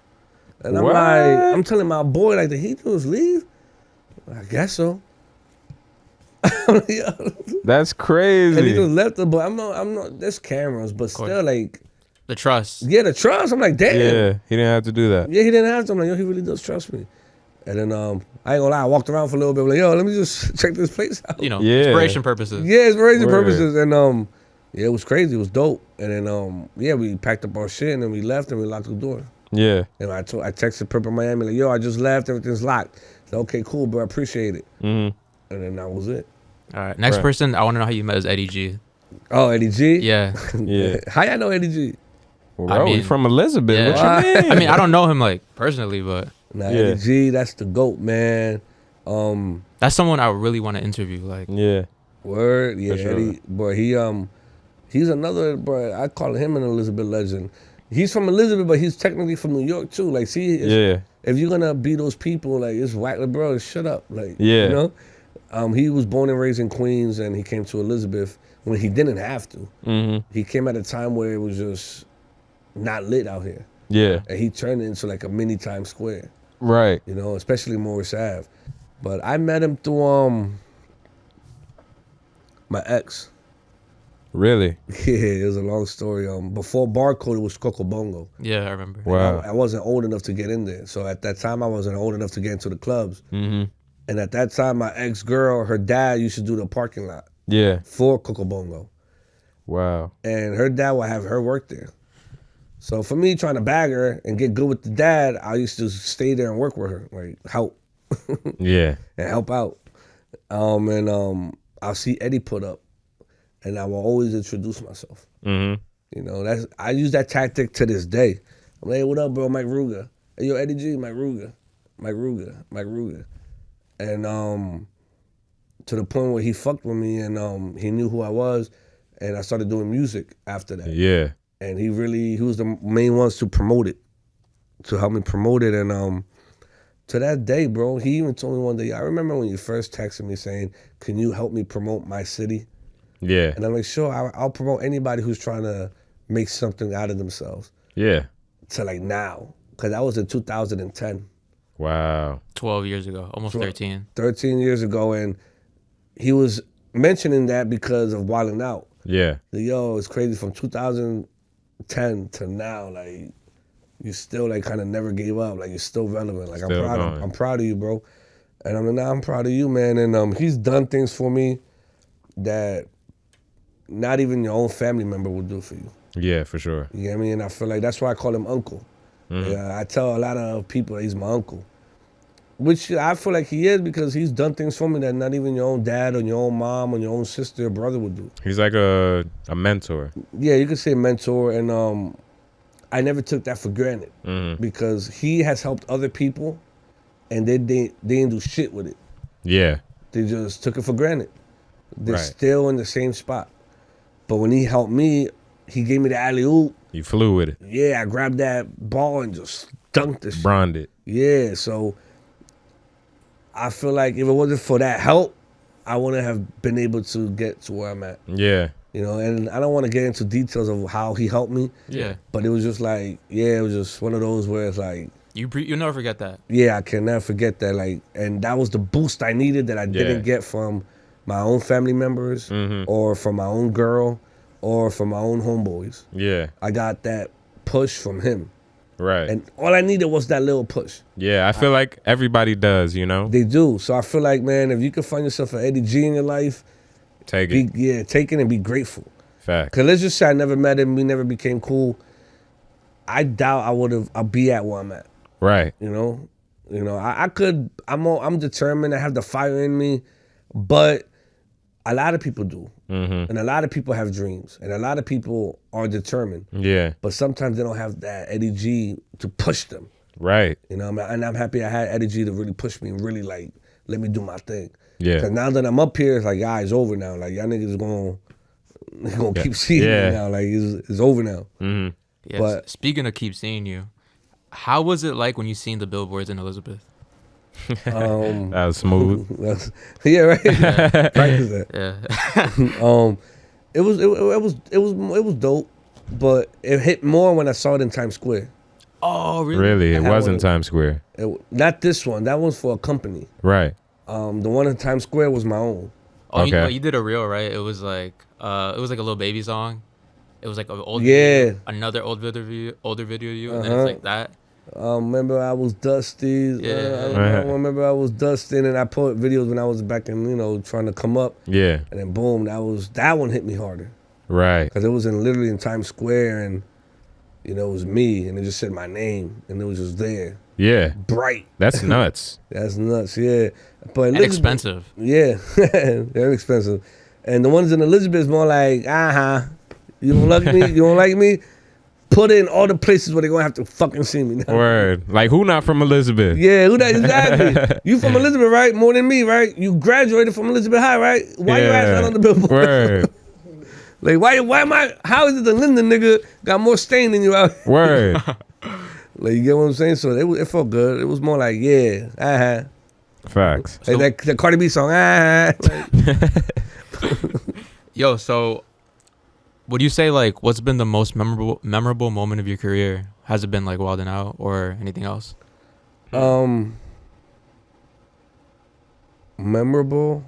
And I'm What? like, I'm telling my boy, like, did he just leave? I guess so. That's And he crazy. just left it, but I'm not. There's cameras, but still, like, The trust. yeah, the trust. I'm like, damn. Yeah. He didn't have to do that. Yeah, he didn't have to. I'm like, yo, he really does trust me. And then I ain't gonna lie, I walked around for a little bit. I'm like, yo, let me just check this place out. You know, Yeah. inspiration purposes. Yeah, it's for raising Word. purposes. And yeah, it was crazy. It was dope. And then yeah, we packed up our shit and then we left and we locked the door. Yeah. And I texted Purple Miami like, yo, I just left. Everything's locked. Like, okay, cool, bro. I appreciate it. Mm-hmm. And then that was it. All right. Next Right. person, I want to know how you met is Eddie G. Oh, Eddie G. Yeah. Yeah. How y'all know Eddie G? Bro, mean, we from Elizabeth. yeah. What you mean? I mean, I don't know him like personally, but Nah, Yeah. Eddie G. That's the goat, man. that's someone I really want to interview. Like, Yeah. Word, yeah, For sure. Eddie, boy, he's another, bro. I call him an Elizabeth legend. He's from Elizabeth, but he's technically from New York too. Like, see, Yeah. if you're gonna be those people, like, it's whack, like, bro, shut up, like, Yeah. you know. He was born and raised in Queens, and he came to Elizabeth when he didn't have to. Mm-hmm. He came at a time where it was just not lit out here, Yeah. and he turned it into like a mini Times Square, Right. you know, especially Morris Ave. But I met him through my ex. Really? Yeah, it was a long story. Before Barcode, it was Coco Bongo. Yeah, I remember. Wow. I wasn't old enough to get in there. So at that time, I wasn't old enough to get into the clubs. Mm-hmm. And at that time, my ex-girl, her dad used to do the parking lot Yeah. for Coco Bongo. Wow. And her dad would have her work there. So for me, trying to bag her and get good with the dad, I used to stay there and work with her, like help Yeah. and help out. I'll see Eddie put up, and I will always introduce myself. Mm-hmm. You know, I use that tactic to this day. I'm like, hey, what up, bro? Mike Ruga. Hey, yo, Eddie G, Mike Ruga. Mike Ruga. Mike Ruga. And to the point where he fucked with me and he knew who I was, and I started doing music after that. Yeah. And he was the main ones to promote it, to help me promote it. And to that day, bro, he even told me one day, I remember when you first texted me saying, can you help me promote my city? Yeah. And I'm like, sure, I'll promote anybody who's trying to make something out of themselves. Yeah. To like now, because that was in 2010. Wow. 12 years ago, almost 13. 13 years ago, and he was mentioning that because of Wildin' Out. Yeah. Like, yo, it's crazy from 2010 to now, like, you still like kind of never gave up. Like, you're still relevant. Like, Still going. I'm proud of you, bro. And I'm like, nah, I'm proud of you, man. And he's done things for me that not even your own family member will do for you. Yeah, for sure. You get me? And I feel like that's why I call him uncle. Yeah, I tell a lot of people that he's my uncle, which I feel like he is because he's done things for me that not even your own dad or your own mom or your own sister or brother would do. He's like a mentor. Yeah, you could say mentor, and I never took that for granted because he has helped other people, and they didn't do shit with it. Yeah. They just took it for granted. They're Right. still in the same spot. But when he helped me, he gave me the alley-oop. You flew with it. Yeah, I grabbed that ball and just dunked the shit. Bronned it. Yeah, so I feel like if it wasn't for that help, I wouldn't have been able to get to where I'm at. Yeah. You know, and I don't want to get into details of how he helped me, Yeah. but it was just like, yeah, it was just one of those where it's like, You'll never forget that. yeah, I can never forget that. Like, and that was the boost I needed that I didn't get from my own family members or from my own girl or from my own homeboys. Yeah. I got that push from him. Right. And all I needed was that little push. Yeah, I feel like everybody does, you know? They do. So I feel like, man, if you can find yourself an Eddie G in your life, Take it. take it and be grateful. Fact. Because let's just say I never met him, we never became cool. I doubt I'll be at where I'm at. Right. You know, I'm determined. I have the fire in me, but a lot of people do, and a lot of people have dreams, and a lot of people are determined. Yeah. But sometimes they don't have that Eddie G to push them. Right. You know, and I'm happy I had Eddie G to really push me and really like let me do my thing. Yeah. Because now that I'm up here, it's like, it's over now. Like y'all niggas gonna keep seeing me now. Like it's over now. Mm-hmm. Yeah. But- Speaking of keep seeing you, how was it like when you seen the billboards in Elizabeth? That was smooth. Yeah, right. Practice that. Yeah. It was dope, but it hit more when I saw it in Times Square. Oh, really? Really? I It had was in one. Times Square. Not this one. That one's for a company. Right. The one in Times Square was my own. Oh, Okay. you did a reel, right? It was like a little baby song. It was like an old Yeah. video, another older video of you, and then it's like that. Remember I was dusty. Yeah. I remember I was dusting, and I put videos when I was back in, trying to come up, Yeah. and then boom, that one hit me harder Right. because it was literally in Times Square, and it was me, and it just said my name, and it was just there, Yeah. bright. That's nuts. That's nuts, yeah. But And expensive. Yeah, very expensive. And the ones in Elizabeth is more like, you don't like me? You don't like me? Put it in all the places where they're gonna have to fucking see me now. Word. Like, who not from Elizabeth? Yeah, who that exactly? You from Elizabeth, right? More than me, right? You graduated from Elizabeth High, right? Why you ass not on the billboard? Word. Like, why am I? How is it the Linden nigga got more stain than you out here? Word. Like, you get what I'm saying? So it felt good. It was more like, yeah, Facts. Like the Cardi B song, Yo, so would you say like what's been the most memorable moment of your career? Has it been like Wildin' Out or anything else? Memorable.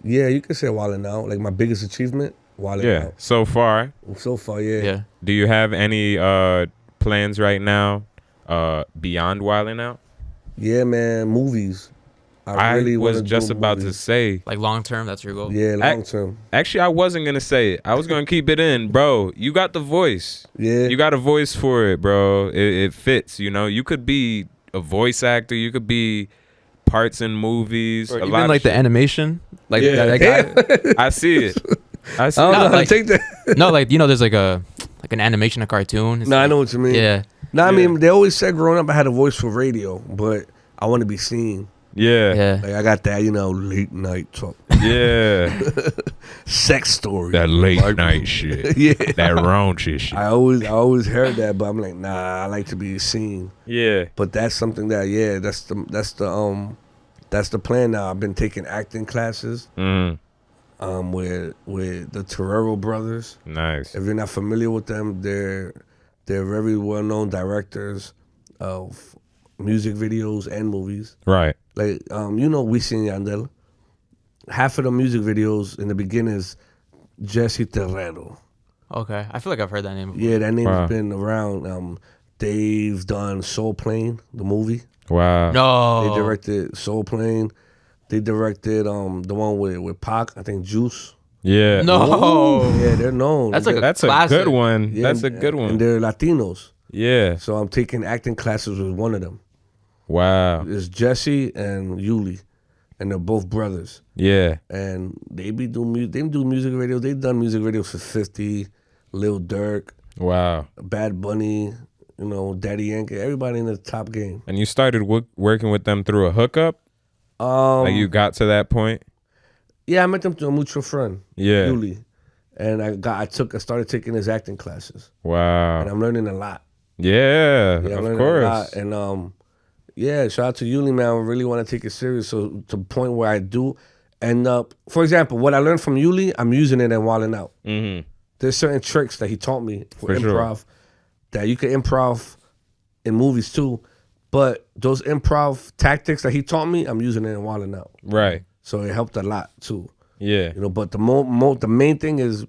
Yeah, you could say Wildin' Out. Like my biggest achievement. Wilding Yeah. out. So far, So far, yeah. Yeah. do you have any plans right now beyond Wilding Out? Yeah, man. Movies. I really was want to just do about to movies. say. Like long term, that's your goal. Yeah, long term. Actually, I wasn't gonna say it. I was gonna keep it in, bro. You got the voice. Yeah. You got a voice for it, bro. It fits. You know, you could be a voice actor. You could be parts in movies. Or a even lot like of the shit. animation, like Yeah. that guy. I see it. I see I don't know it. how to like- take that. No, like there's like an animation, a cartoon. It's No, I like- know what you mean. Yeah. No, I Yeah. mean, they always said growing up I had a voice for radio, but I want to be seen. Yeah. Yeah. Like, I got that, late night talk. Yeah. Sex story. That late night shit. Yeah. That raunchy shit. I always heard that, but I'm like, nah, I like to be seen. Yeah. But that's something that, yeah, that's the plan now. I've been taking acting classes Mm. with the Torero brothers. Nice. If you're not familiar with them, they're very well known directors of music videos and movies. Right. Like Wisin Yandel. Half of the music videos in the beginning is Jesse Terrero. Okay. I feel like I've heard that name before. Yeah, that name's Wow. been around. They've done Soul Plane, the movie. Wow. No. They directed Soul Plane. They directed the one with Pac, I think Juice. Yeah. No. Yeah, they're known. That's like a That's a classic. good one. Yeah, That's a good And one. they're Latinos. Yeah. So I'm taking acting classes with one of them. Wow. It's Jesse and Yuli, and they're both brothers. Yeah. And they do music videos. They've done music videos for 50, Lil Durk, Wow. Bad Bunny, Daddy Yankee, everybody in the top game. And you started working with them through a hookup? Like you got to that point? Yeah, I met them through a mutual friend, Yeah. Yuli, and I started taking his acting classes, and Wow. I'm learning a lot. Yeah, Yeah, I'm of learning a course. lot. And yeah, shout out to Yuli, man. I really want to take it serious. So to the point where I do end up, for example, what I learned from Yuli, I'm using it in Wildin' Out. Mm-hmm. There's certain tricks that he taught me for For sure. improv that you can improv in movies too. But those improv tactics that he taught me, I'm using it in Wildin' Out. Right. So it helped a lot too. Yeah. But the main thing is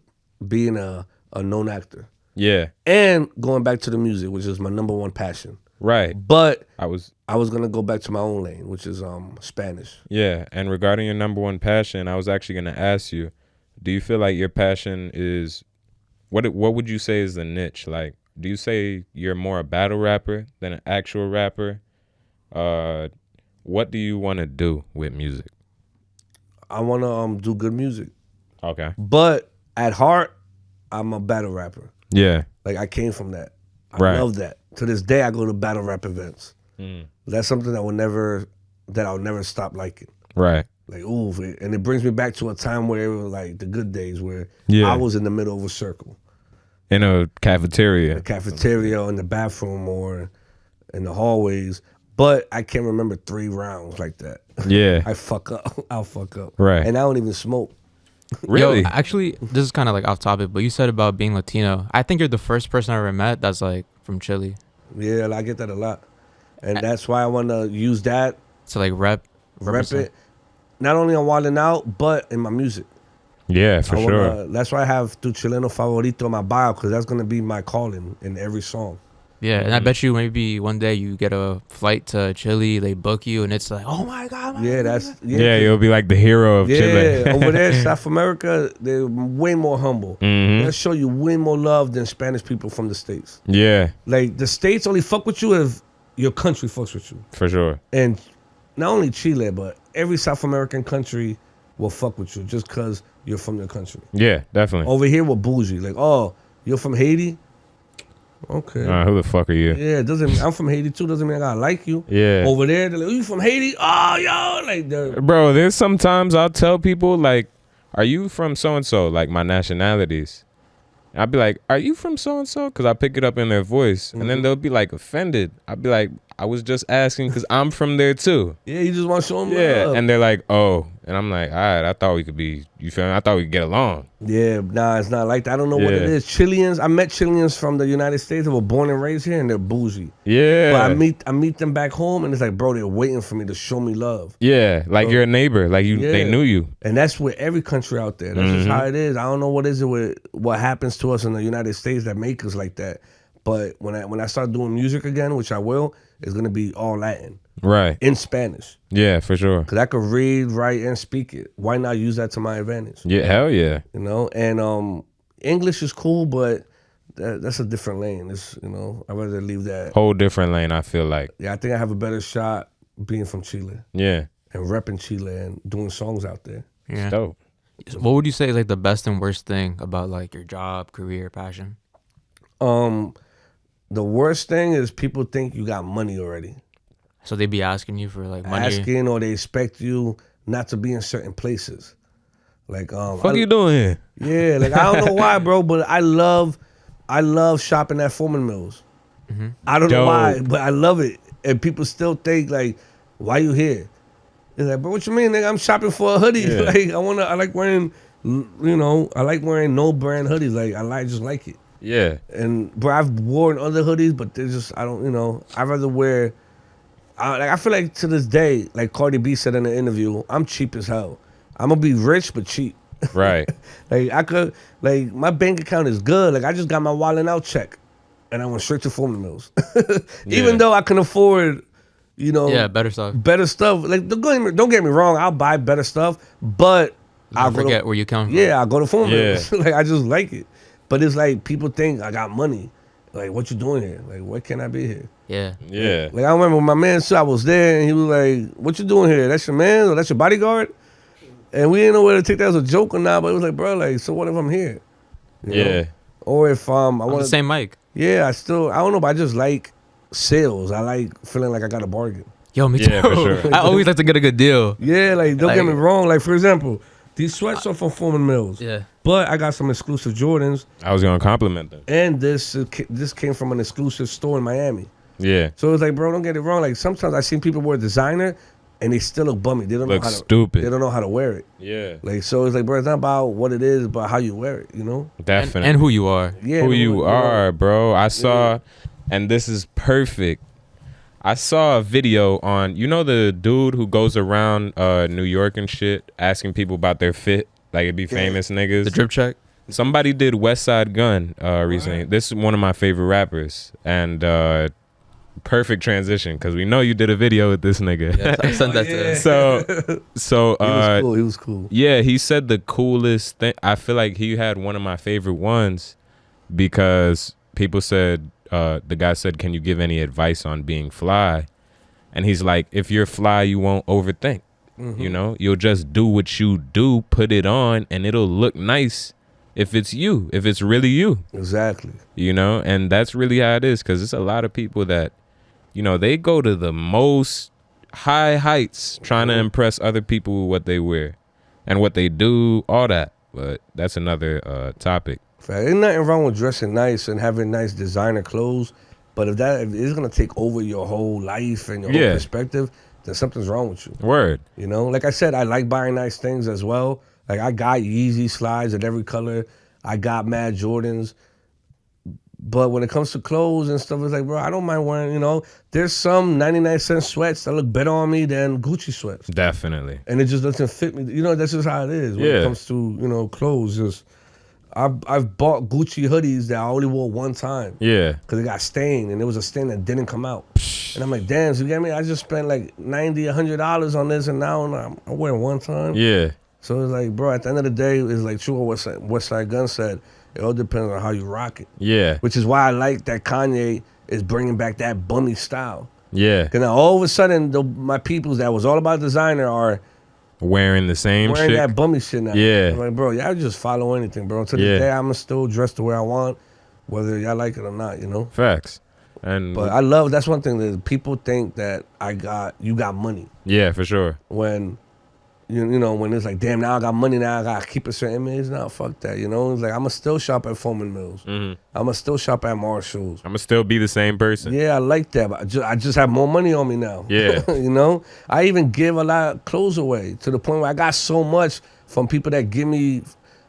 being a known actor Yeah. and going back to the music, which is my number one passion. Right. But I was gonna go back to my own lane, which is Spanish. Yeah, and regarding your number one passion, I was actually going to ask you, do you feel like your passion is what would you say is the niche? Like, do you say you're more a battle rapper than an actual rapper? What do you want to do with music? I wanna do good music, Okay. but at heart, I'm a battle rapper. Yeah. Like I came from that. I Right. love that. To this day, I go to battle rap events. That's something that I'll never stop liking. Right. Like, ooh, and it brings me back to a time where it was like the good days where Yeah. I was in the middle of a circle, In a cafeteria. the cafeteria or in the bathroom or in the hallways. But I can't remember 3 rounds like that. Yeah. I fuck up. I'll fuck up. Right. And I don't even smoke. Really? Yo, actually, this is kind of like off topic, but you said about being Latino. I think you're the first person I ever met that's like from Chile. Yeah, I get that a lot. And that's why I want to use that, So like rep it, not only on Wildin' Out, but in my music. Yeah, for I sure. wanna, that's why I have Tu Chileno Favorito in my bio, because that's going to be my calling in every song. Yeah, and I bet you maybe one day you get a flight to Chile, they book you, and it's like, oh my god, Yeah, that's... Yeah, you'll be like the hero of yeah, Chile. over there, South America, they're way more humble. Mhm. They'll show you way more love than Spanish people from the States. Yeah, Like, the States only fuck with you if your country fucks with you. for sure. And not only Chile, but every South American country will fuck with you just because you're from their country. Yeah, definitely. Over here, we're bougie. Like, oh, you're from Haiti? Okay. Who the fuck are you? Yeah, I'm from Haiti too. Doesn't mean I gotta like you. Yeah. Over there, they're like, oh, you from Haiti? Oh, yo, like, they're... Bro, there's sometimes I'll tell people, like, are you from so-and-so? Like, my nationalities. I'll be like, are you from so-and-so? Because I pick it up in their voice. And then they'll be, like, offended. I'll be like, I was just asking because I'm from there, too. Yeah, you just want to show them Yeah. love. And they're like, oh. And I'm like, all right, I thought we could be, you feel me? I thought we could get along. Yeah, nah, it's not like that. I don't know what it Yeah. is. Chileans, I met Chileans from the United States that were born and raised here, and they're bougie. Yeah. But I meet them back home, and it's like, bro, they're waiting for me to show me love. Yeah, like So- you're a neighbor. Like they Yeah. knew you. And that's with every country out there. That's just how it is. I don't know what is it with what happens to us in the United States that make us like that. But when I start doing music again, which I will, it's gonna be all Latin Right. in Spanish. Yeah, for sure. Cause I could read, write, and speak it. Why not use that to my advantage? Yeah, hell yeah. You know, and English is cool, but that's a different lane. It's, you know, I'd rather leave that. Whole different lane, I feel like. Yeah, I think I have a better shot being from Chile Yeah. and repping Chile and doing songs out there. Yeah. Dope. What would you say is like the best and worst thing about like your job, career, passion? The worst thing is people think you got money already. So they be asking you for like money. Asking, or they expect you not to be in certain places. Like Fuck you doing here? Yeah, like I don't know why, bro, but I love shopping at Foreman Mills. I don't know why, Dope. but I love it. And people still think like, why you here? It's like, bro, what you mean, nigga? I'm shopping for a hoodie. Yeah. Like I like wearing, you know, I like wearing no brand hoodies. Like I just like it. Yeah. And bro, I've worn other hoodies, but they're just, I don't, you know, I'd rather wear. I feel like to this day, like Cardi B said in the interview, I'm cheap as hell. I'm gonna be rich but cheap. Right. Like I could, like my bank account is good. Like I just got my wallet out check, and I went straight to Foreman Mills. Even Yeah. though I can afford, you know, Yeah, better stuff. better stuff. Like don't get me wrong, I'll buy better stuff, but I'll I forget where you come from. Yeah, I'll go to Foreman Yeah. Mills. Like I just like it. But it's like people think I got money. Like what you doing here? Like why can't I be here? Yeah. Yeah. Like I remember when my man said I was there, and he was like, "What you doing here? That's your man or that's your bodyguard?" And we didn't know whether to take that as a joke or not. But it was like, bro, like, so what if I'm here? You know? Yeah. Or if I On want the same mic. Yeah, I don't know, but I just like sales. I like feeling like I got a bargain. Yo, me Yeah, too. for sure. I always like to get a good deal. Yeah, like don't get Like- me wrong. Like for example, these sweats are from Foreman Mills. Yeah. But I got some exclusive Jordans, I was gonna compliment them. and this came from an exclusive store in Miami. Yeah. So it's like, bro, don't get it wrong. Like sometimes I see people wear designer, and they still look bummy. They don't Look know how to. stupid. They don't know how to wear it. Yeah. Like so, it's like, bro, it's not about what it is, but how you wear it. You know? Definitely. And who you are. Yeah. Who you are, bro. I saw, and this is perfect. I saw a video on, you know, the dude who goes around New York and shit asking people about their fit, like it'd be famous niggas. The drip check. Somebody did West Side Gun recently. This is one of my favorite rappers, and perfect transition because we know you did a video with this nigga. Yeah, I sent that to So He was cool. He was cool. yeah, he said the coolest thing. I feel like he had one of my favorite ones because people said, the guy said, "Can you give any advice on being fly?" And he's like, "If you're fly, you won't overthink. You know, you'll just do what you do, put it on, and it'll look nice if it's you, if it's really you." Exactly. You know, and that's really how it is because it's a lot of people that, you know, they go to the most high heights trying to impress other people with what they wear and what they do, all that. But that's another topic. Fact. Ain't nothing wrong with dressing nice and having nice designer clothes, but if it's gonna take over your whole life and your whole perspective, then something's wrong with you. Word. You know, like I said, I like buying nice things as well. Like I got Yeezy slides in every color. I got Mad Jordans. But when it comes to clothes and stuff, it's like, bro, I don't mind wearing, you know, there's some 99-cent sweats that look better on me than Gucci sweats. Definitely. And it just doesn't fit me. You know, that's just how it is when it comes to, you know, clothes. Just I've bought Gucci hoodies that I only wore one time. Yeah. Because it got stained, and it was a stain that didn't come out. And I'm like, damn, so you get me? I just spent like $90, $100 on this, and now I'm wearing one time. Yeah. So it's like, bro, at the end of the day, it's like true what West Side Gun said. It all depends on how you rock it. Yeah. Which is why I like that Kanye is bringing back that bummy style. Yeah. Because now all of a sudden, my peoples that was all about designer are Wearing the same wearing shit. that bummy shit now. Yeah. I'm like, bro, y'all just follow anything, bro. To this day, I'm still dressed the way I want, whether y'all like it or not, you know? Facts. And But that's one thing that people think that you got money. yeah, for sure. When you know, when it's like, damn, now I got money, now I got to keep a certain image. Nah, fuck that, you know? It's like, I'm going to still shop at Foreman Mills. I'm going to still shop at Marshall's. I'm gonna still be the same person. Yeah, I like that. But I just have more money on me now. Yeah. You know? I even give a lot of clothes away to the point where I got so much from people that give me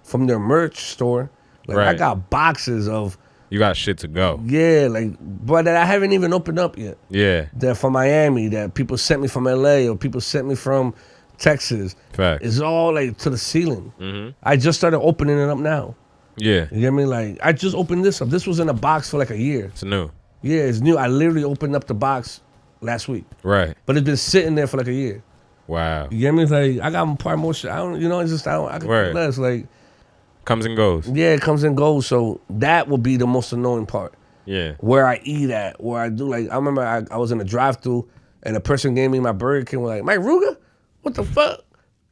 from their merch store. Like, I Right. got boxes of, You got shit to go. yeah, like, but that I haven't even opened up yet. Yeah. That from Miami, that people sent me from LA or people sent me from Texas. Facts. It's all like to the ceiling. Mm-hmm. I just started opening it up now. Yeah. You get me? Like, I just opened this up. This was in a box for like a year. It's new. Yeah, it's new. I literally opened up the box last week, Right. but it's been sitting there for like a year. Wow. You get me? It's like, I got probably more shit. I don't, you know, it's just, I can Right. care less. Like, Comes and goes. yeah, it comes and goes. So that will be the most annoying part. Yeah. Where I eat at, where I do, like, I remember I was in a drive-thru and a person gave me my Burger King, was like, Mike Ruga? What the fuck?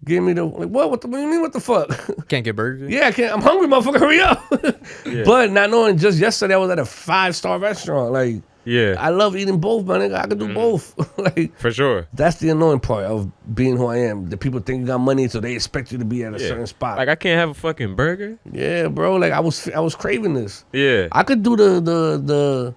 Give me the, like, what do you mean, what the fuck? Can't get burgers. Yeah, I can't, I'm hungry, motherfucker, hurry up. But not knowing, just yesterday I was at a 5-star restaurant. Like, Yeah. I love eating both, man. Nigga. I can do both. Like, For sure. that's the annoying part of being who I am. The people think you got money, so they expect you to be at a Yeah. certain spot. Like I can't have a fucking burger. Yeah, bro. Like, I was craving this. Yeah. I could do the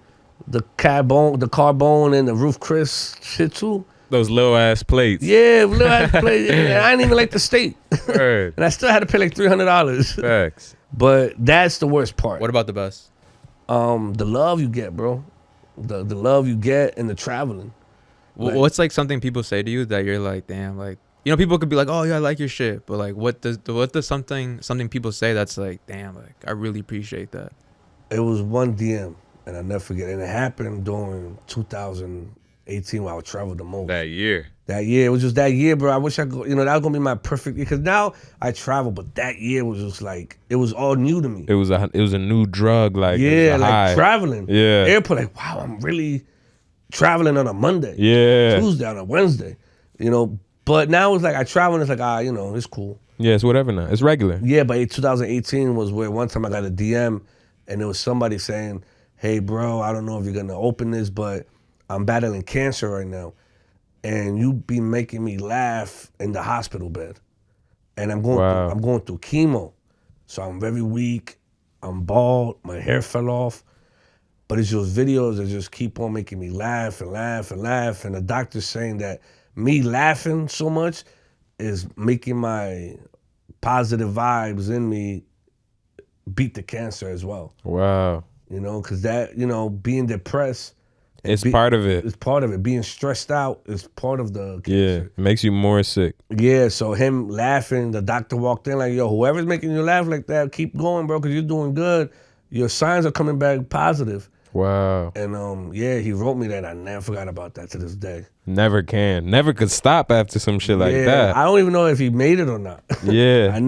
carbone and the roof Chris shit too. Those little ass plates. Yeah, little ass plate. And I didn't even like the steak, Word. and I still had to pay like $300. Facts. But that's the worst part. What about the best? The love you get, bro. The love you get and the traveling. Like- What's like something people say to you that you're like, damn, like, you know, people could be like, oh yeah, I like your shit, but like, what does something people say that's like, damn, like, I really appreciate that. It was one DM, and I never forget. And it happened during 2018 when I would travel the most. That year. That year, it was just that year, bro. I wish I could, you know, that was gonna be my perfect year. Because now I travel, but that year was just like, it was all new to me. It was a new drug. Like it Yeah, was a like high. traveling. Yeah. Airport, like, wow, I'm really traveling on a Monday. Yeah. Tuesday, on a Wednesday. You know, but now it's like I travel and it's like, you know, it's cool. Yeah, it's whatever now. It's regular. Yeah, but 2018 was where one time I got a DM and there was somebody saying, hey, bro, I don't know if you're going to open this, but I'm battling cancer right now. And you be making me laugh in the hospital bed. And I'm going through chemo. So I'm very weak. I'm bald. My hair fell off. But it's just videos that just keep on making me laugh and laugh and laugh. And the doctor's saying that me laughing so much is making my positive vibes in me beat the cancer as well. Wow. You know, because that, you know, being depressed. It's part of it. It's part of it. Being stressed out is part of the cancer. Yeah. It makes you more sick. Yeah, so him laughing, the doctor walked in like, yo, whoever's making you laugh like that, keep going, bro, because you're doing good. Your signs are coming back positive. Wow. And yeah, he wrote me that. I never forgot about that to this day. Never can. Never could stop after some shit like Yeah, that. I don't even know if he made it or not. Yeah. I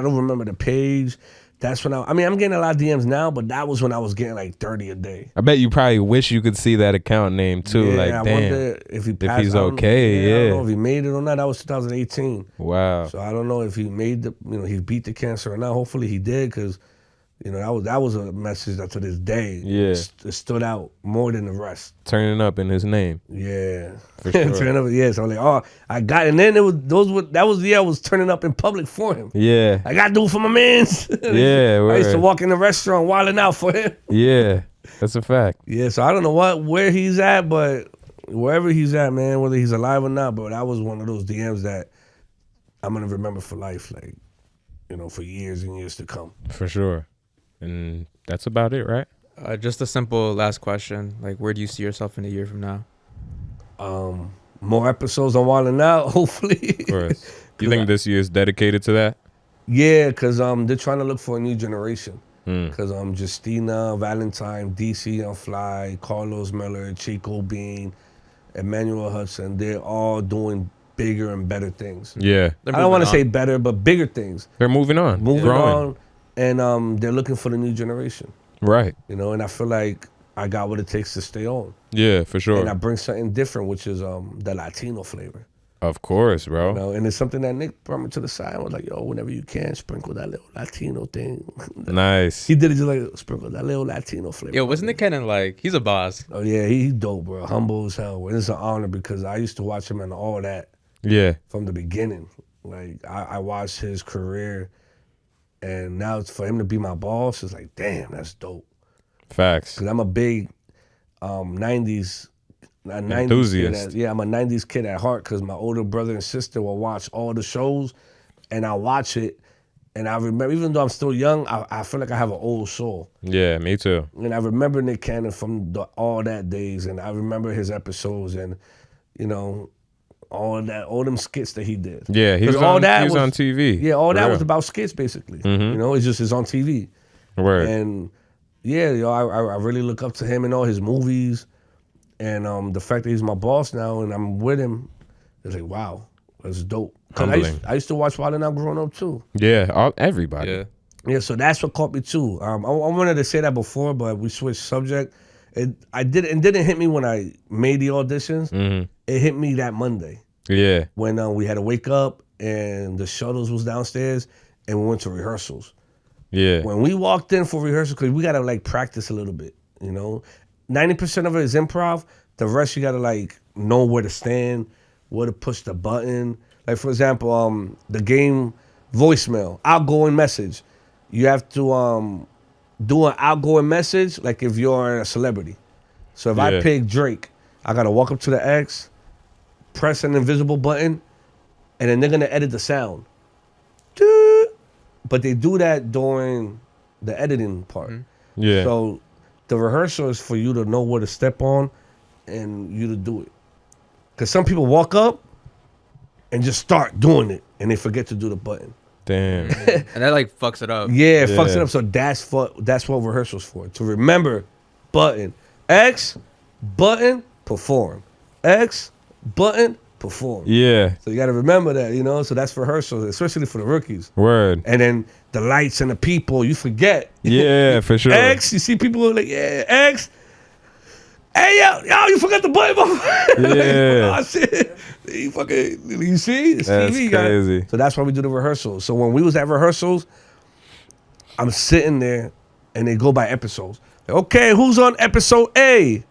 don't remember the page. That's when I'm getting a lot of DMs now, but that was when I was getting like 30 a day. I bet you probably wish you could see that account name too. Yeah, like, I damn. wonder if he passed, he's I don't- okay, I yeah. don't know if he made it or not. That was 2018. Wow. So I don't know if he made he beat the cancer or not. Hopefully he did, because that was a message that to this day, Yeah. it stood out more than the rest. Turning up in his name. Yeah, For sure. turning up. Yeah, so I'm like, oh, I got, and then I was turning up in public for him. Yeah. I got to do it for my mans. Yeah. I used to Word. walk in the restaurant wilding out for him. Yeah. That's a fact. Yeah, so I don't know where he's at, but wherever he's at, man, whether he's alive or not, but that was one of those DMs that I'm gonna remember for life, like, for years and years to come. For sure. And that's about it, right? Just a simple last question. Like, where do you see yourself in a year from now? More episodes on Wildin' Out, hopefully. Of course. You think this year is dedicated to that? Yeah, because they're trying to look for a new generation. Mm. Because Justina, Valentine, DC on Fly, Carlos Miller, Chico Bean, Emmanuel Hudson, they're all doing bigger and better things. Yeah. I don't want to say better, but bigger things. They're moving on. Moving growing. on, and they're looking for the new generation. Right. And I feel like I got what it takes to stay on. Yeah, for sure. And I bring something different, which is the Latino flavor. Of course, bro. And it's something that Nick brought me to the side and was like, yo, whenever you can, sprinkle that little Latino thing. Nice. He did it just like, sprinkle that little Latino flavor. Yo, wasn't it kind of like, he's a boss. Oh, yeah, he's dope, bro. Humble as hell. And it's an honor because I used to watch him and all that Yeah. from the beginning. Like I watched his career, and now for him to be my boss, it's like, damn, that's dope. Facts. Cause I'm a big '90s. A 90s Enthusiast. kid I'm a 90s kid at heart because my older brother and sister will watch all the shows and I watch it and I remember, even though I'm still young, I feel like I have an old soul. Yeah, me too. And I remember Nick Cannon from all that days and I remember his episodes and, you know, all them skits that he did. Yeah, he was, all on, that he was on TV. Yeah, all For that real. was about skits basically. You know, it's just it's on TV. Word. And yeah, yo, I really look up to him in all his movies. And the fact that he's my boss now and I'm with him, it's like, wow, that's dope. 'Cause Humbling. I used to watch Wild 'N Out growing up too. Yeah, everybody. Yeah. Yeah, so that's what caught me too. I wanted to say that before, but we switched subject. It didn't hit me when I made the auditions. It hit me that Monday Yeah. when we had to wake up and the shuttles was downstairs and we went to rehearsals. Yeah. When we walked in for rehearsal, because we gotta like practice a little bit, you know. 90% of it is improv. The rest you gotta like know where to stand, where to push the button. Like for example, the game voicemail, outgoing message. You have to do an outgoing message like if you're a celebrity. So if I Yeah. pick Drake, I gotta walk up to the X, press an invisible button, and then they're gonna edit the sound. But they do that during the editing part. Yeah. So the rehearsal is for you to know where to step on and you to do it. Because some people walk up and just start doing it and they forget to do the button. Damn. And that like fucks it up. Yeah, it fucks Yeah. it up. So that's what rehearsal's for. To remember, button. X, button, perform. X, button, perform. Yeah. So you got to remember that, you know? So that's rehearsal, especially for the rookies. Word. And then the lights and the people, you forget. Yeah, for sure. X, you see people like, yeah, X. Hey, yo, you forgot the button. Yeah. Oh, shit. You fucking, you see? It's That's TV, guys. crazy. So that's why we do the rehearsals. So when we was at rehearsals, I'm sitting there and they go by episodes. Like, okay, who's on episode A?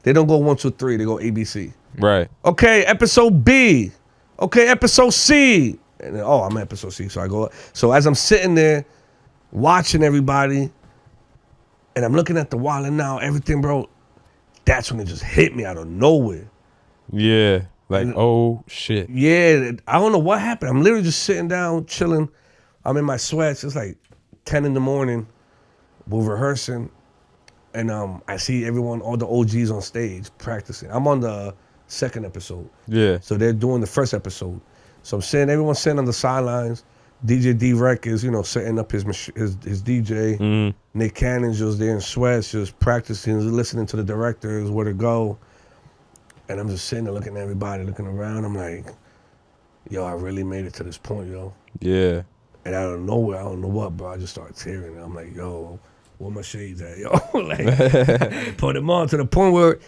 They don't go 1, 2, 3. They go ABC. Right. Okay, episode B. Okay, episode C. And then, I'm in episode C, so I go. So as I'm sitting there watching everybody, and I'm looking at the wall and now everything, bro, that's when it just hit me out of nowhere. Yeah. Like, oh shit. Yeah, I don't know what happened. I'm literally just sitting down, chilling. I'm in my sweats. It's like 10 in the morning. We're rehearsing. And I see everyone, all the OGs on stage practicing. I'm on the second episode. Yeah. So they're doing the first episode. So I'm saying everyone's sitting on the sidelines. DJ D-Rec is, setting up his DJ. Nick Cannon's just there in sweats, just practicing, listening to the directors, where to go. And I'm just sitting there looking at everybody, looking around. I'm like, yo, I really made it to this point, yo. Yeah. And out of nowhere, I don't know what, bro, I just started tearing. I'm like, yo, where my shades at, yo? Like, I had to put them on to the point where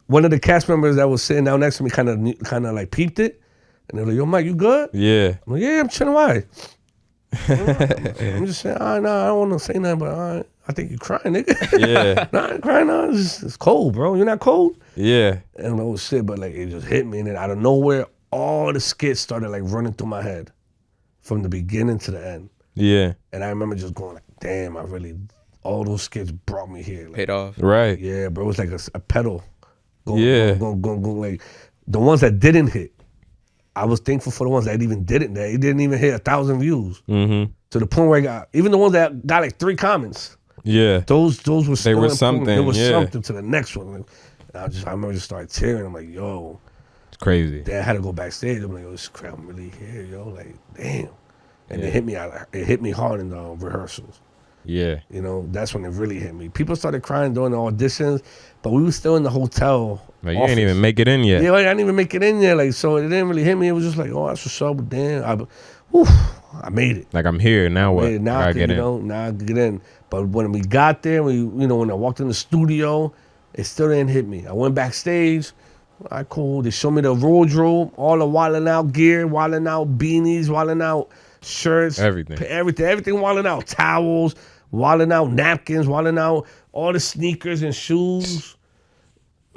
one of the cast members that was sitting down next to me kind of like peeped it. And they're like, yo, Mike, you good? Yeah. I'm like, yeah, I'm chilling. Why? I'm just saying, no, I don't want to say nothing, but I think you're crying, nigga. Yeah. Nah, I ain't crying, no. It's cold, bro. You're not cold? Yeah. And oh shit, but like it just hit me, and then out of nowhere, all the skits started like running through my head from the beginning to the end. Yeah. And I remember just going like, damn, all those skits brought me here. Like, Paid off. Right. yeah, bro, it was like a pedal. Yeah. Going, like the ones that didn't hit. I was thankful for the ones that even didn't. That it didn't even hit 1,000 views. Mm-hmm. To the point where I got, even the ones that got like 3 comments. Yeah. Those were still were important. something, There was yeah. something to the next one. And I remember just started tearing. I'm like, yo. It's crazy. Then I had to go backstage. I'm like, yo, this crowd I'm really here, yo. Like, damn. And it hit me out. It hit me hard in the rehearsals. Yeah. That's when it really hit me. People started crying during the auditions, but we were still in the hotel. Like, you ain't even make it in yet. Yeah, like, I didn't even make it in there. Like, so it didn't really hit me. It was just like, oh, that's what's up. Damn, I made it. Like, I'm here. Now what? Yeah, now I I get can, in. now I can get in. But when we got there, when I walked in the studio, it still didn't hit me. I went backstage. All right, cool. They showed me the wardrobe, all the Wildin' Out gear, Wildin' Out beanies, Wildin' Out shirts. Everything Wildin' Out. Towels, Wildin' Out napkins, Wildin' Out all the sneakers and shoes.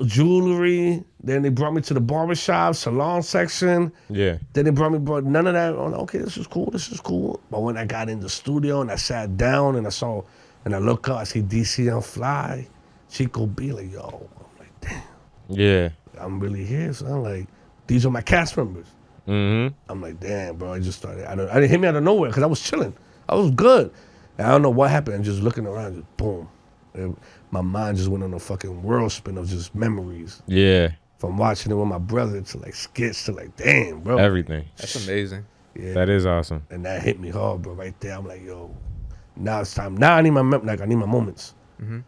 jewelry. Then they brought me to the barbershop, salon section. Yeah. Then they brought none of that. I'm like, okay, this is cool. But when I got in the studio and I sat down and I look up, I see DC on Fly, Chico B, like, yo, I'm like, damn, Yeah. I'm really here. So I'm like, these are my cast members. Mm-hmm. I'm like, damn, bro, I just started. I didn't hit me out of nowhere because I was chilling. I was good. And I don't know what happened. And just looking around, just boom. And my mind just went on a fucking whirl spin of just memories. Yeah. From watching it with my brother to like skits to like, damn, bro. Everything. That's amazing. Yeah. That is awesome. And that hit me hard, bro. Right there, I'm like, yo, now it's time. Now I need my I need my moments. Mm-hmm.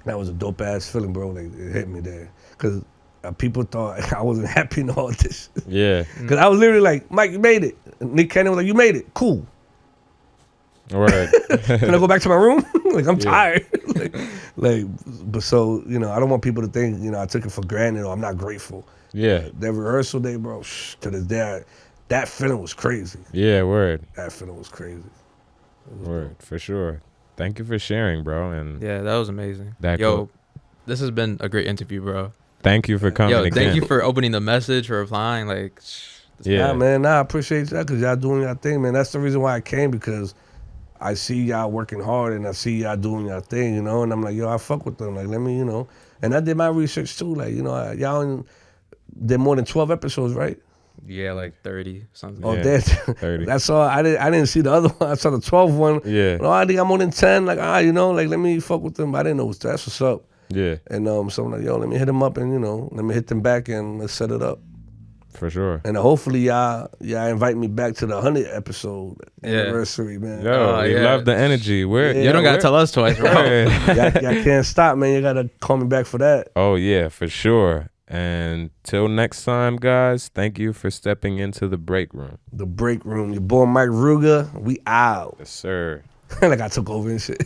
That was a dope ass feeling, bro. Like it hit me there, cause people thought I wasn't happy and all this. Yeah. Cause I was literally like, Mike, you made it. And Nick Cannon was like, you made it. Cool. Word. Can I go back to my room? Like I'm Yeah. tired. But so I don't want people to think I took it for granted or I'm not grateful. Yeah. That rehearsal day, bro. To this day, that feeling was crazy. Yeah. Word. That feeling was crazy. Word. For sure. Thank you for sharing, bro. And Yeah, that was amazing. That Yo, cool. this has been a great interview, bro. thank you for coming Yo, again. thank you for opening the message, for replying. Like, Yeah. Nah, man, I appreciate that because y'all doing your thing, man. That's the reason why I came, because I see y'all working hard and I see y'all doing your thing, and I'm like, yo, I fuck with them. Like, let me, And I did my research too. Like, y'all did more than 12 episodes, right? yeah, like 30 something. Oh, Yeah, that 30. that's all. I didn't see the other one. I saw the 12th one. Yeah. No, I think I'm more than 10. Like, like let me fuck with them. I didn't know that's what's up. Yeah. And so I'm like, yo, let me hit them up and let me hit them back and let's set it up. For sure. And hopefully y'all invite me back to the 100th episode anniversary, man. Yo, we yeah. love the energy. We're Yeah. You don't gotta tell us twice, bro. Y'all can't stop, man. You gotta call me back for that. Oh yeah, for sure. And till next time, guys, thank you for stepping into the break room. The break room. Your boy Mike Ruga. We out. Yes, sir. Like I took over and shit.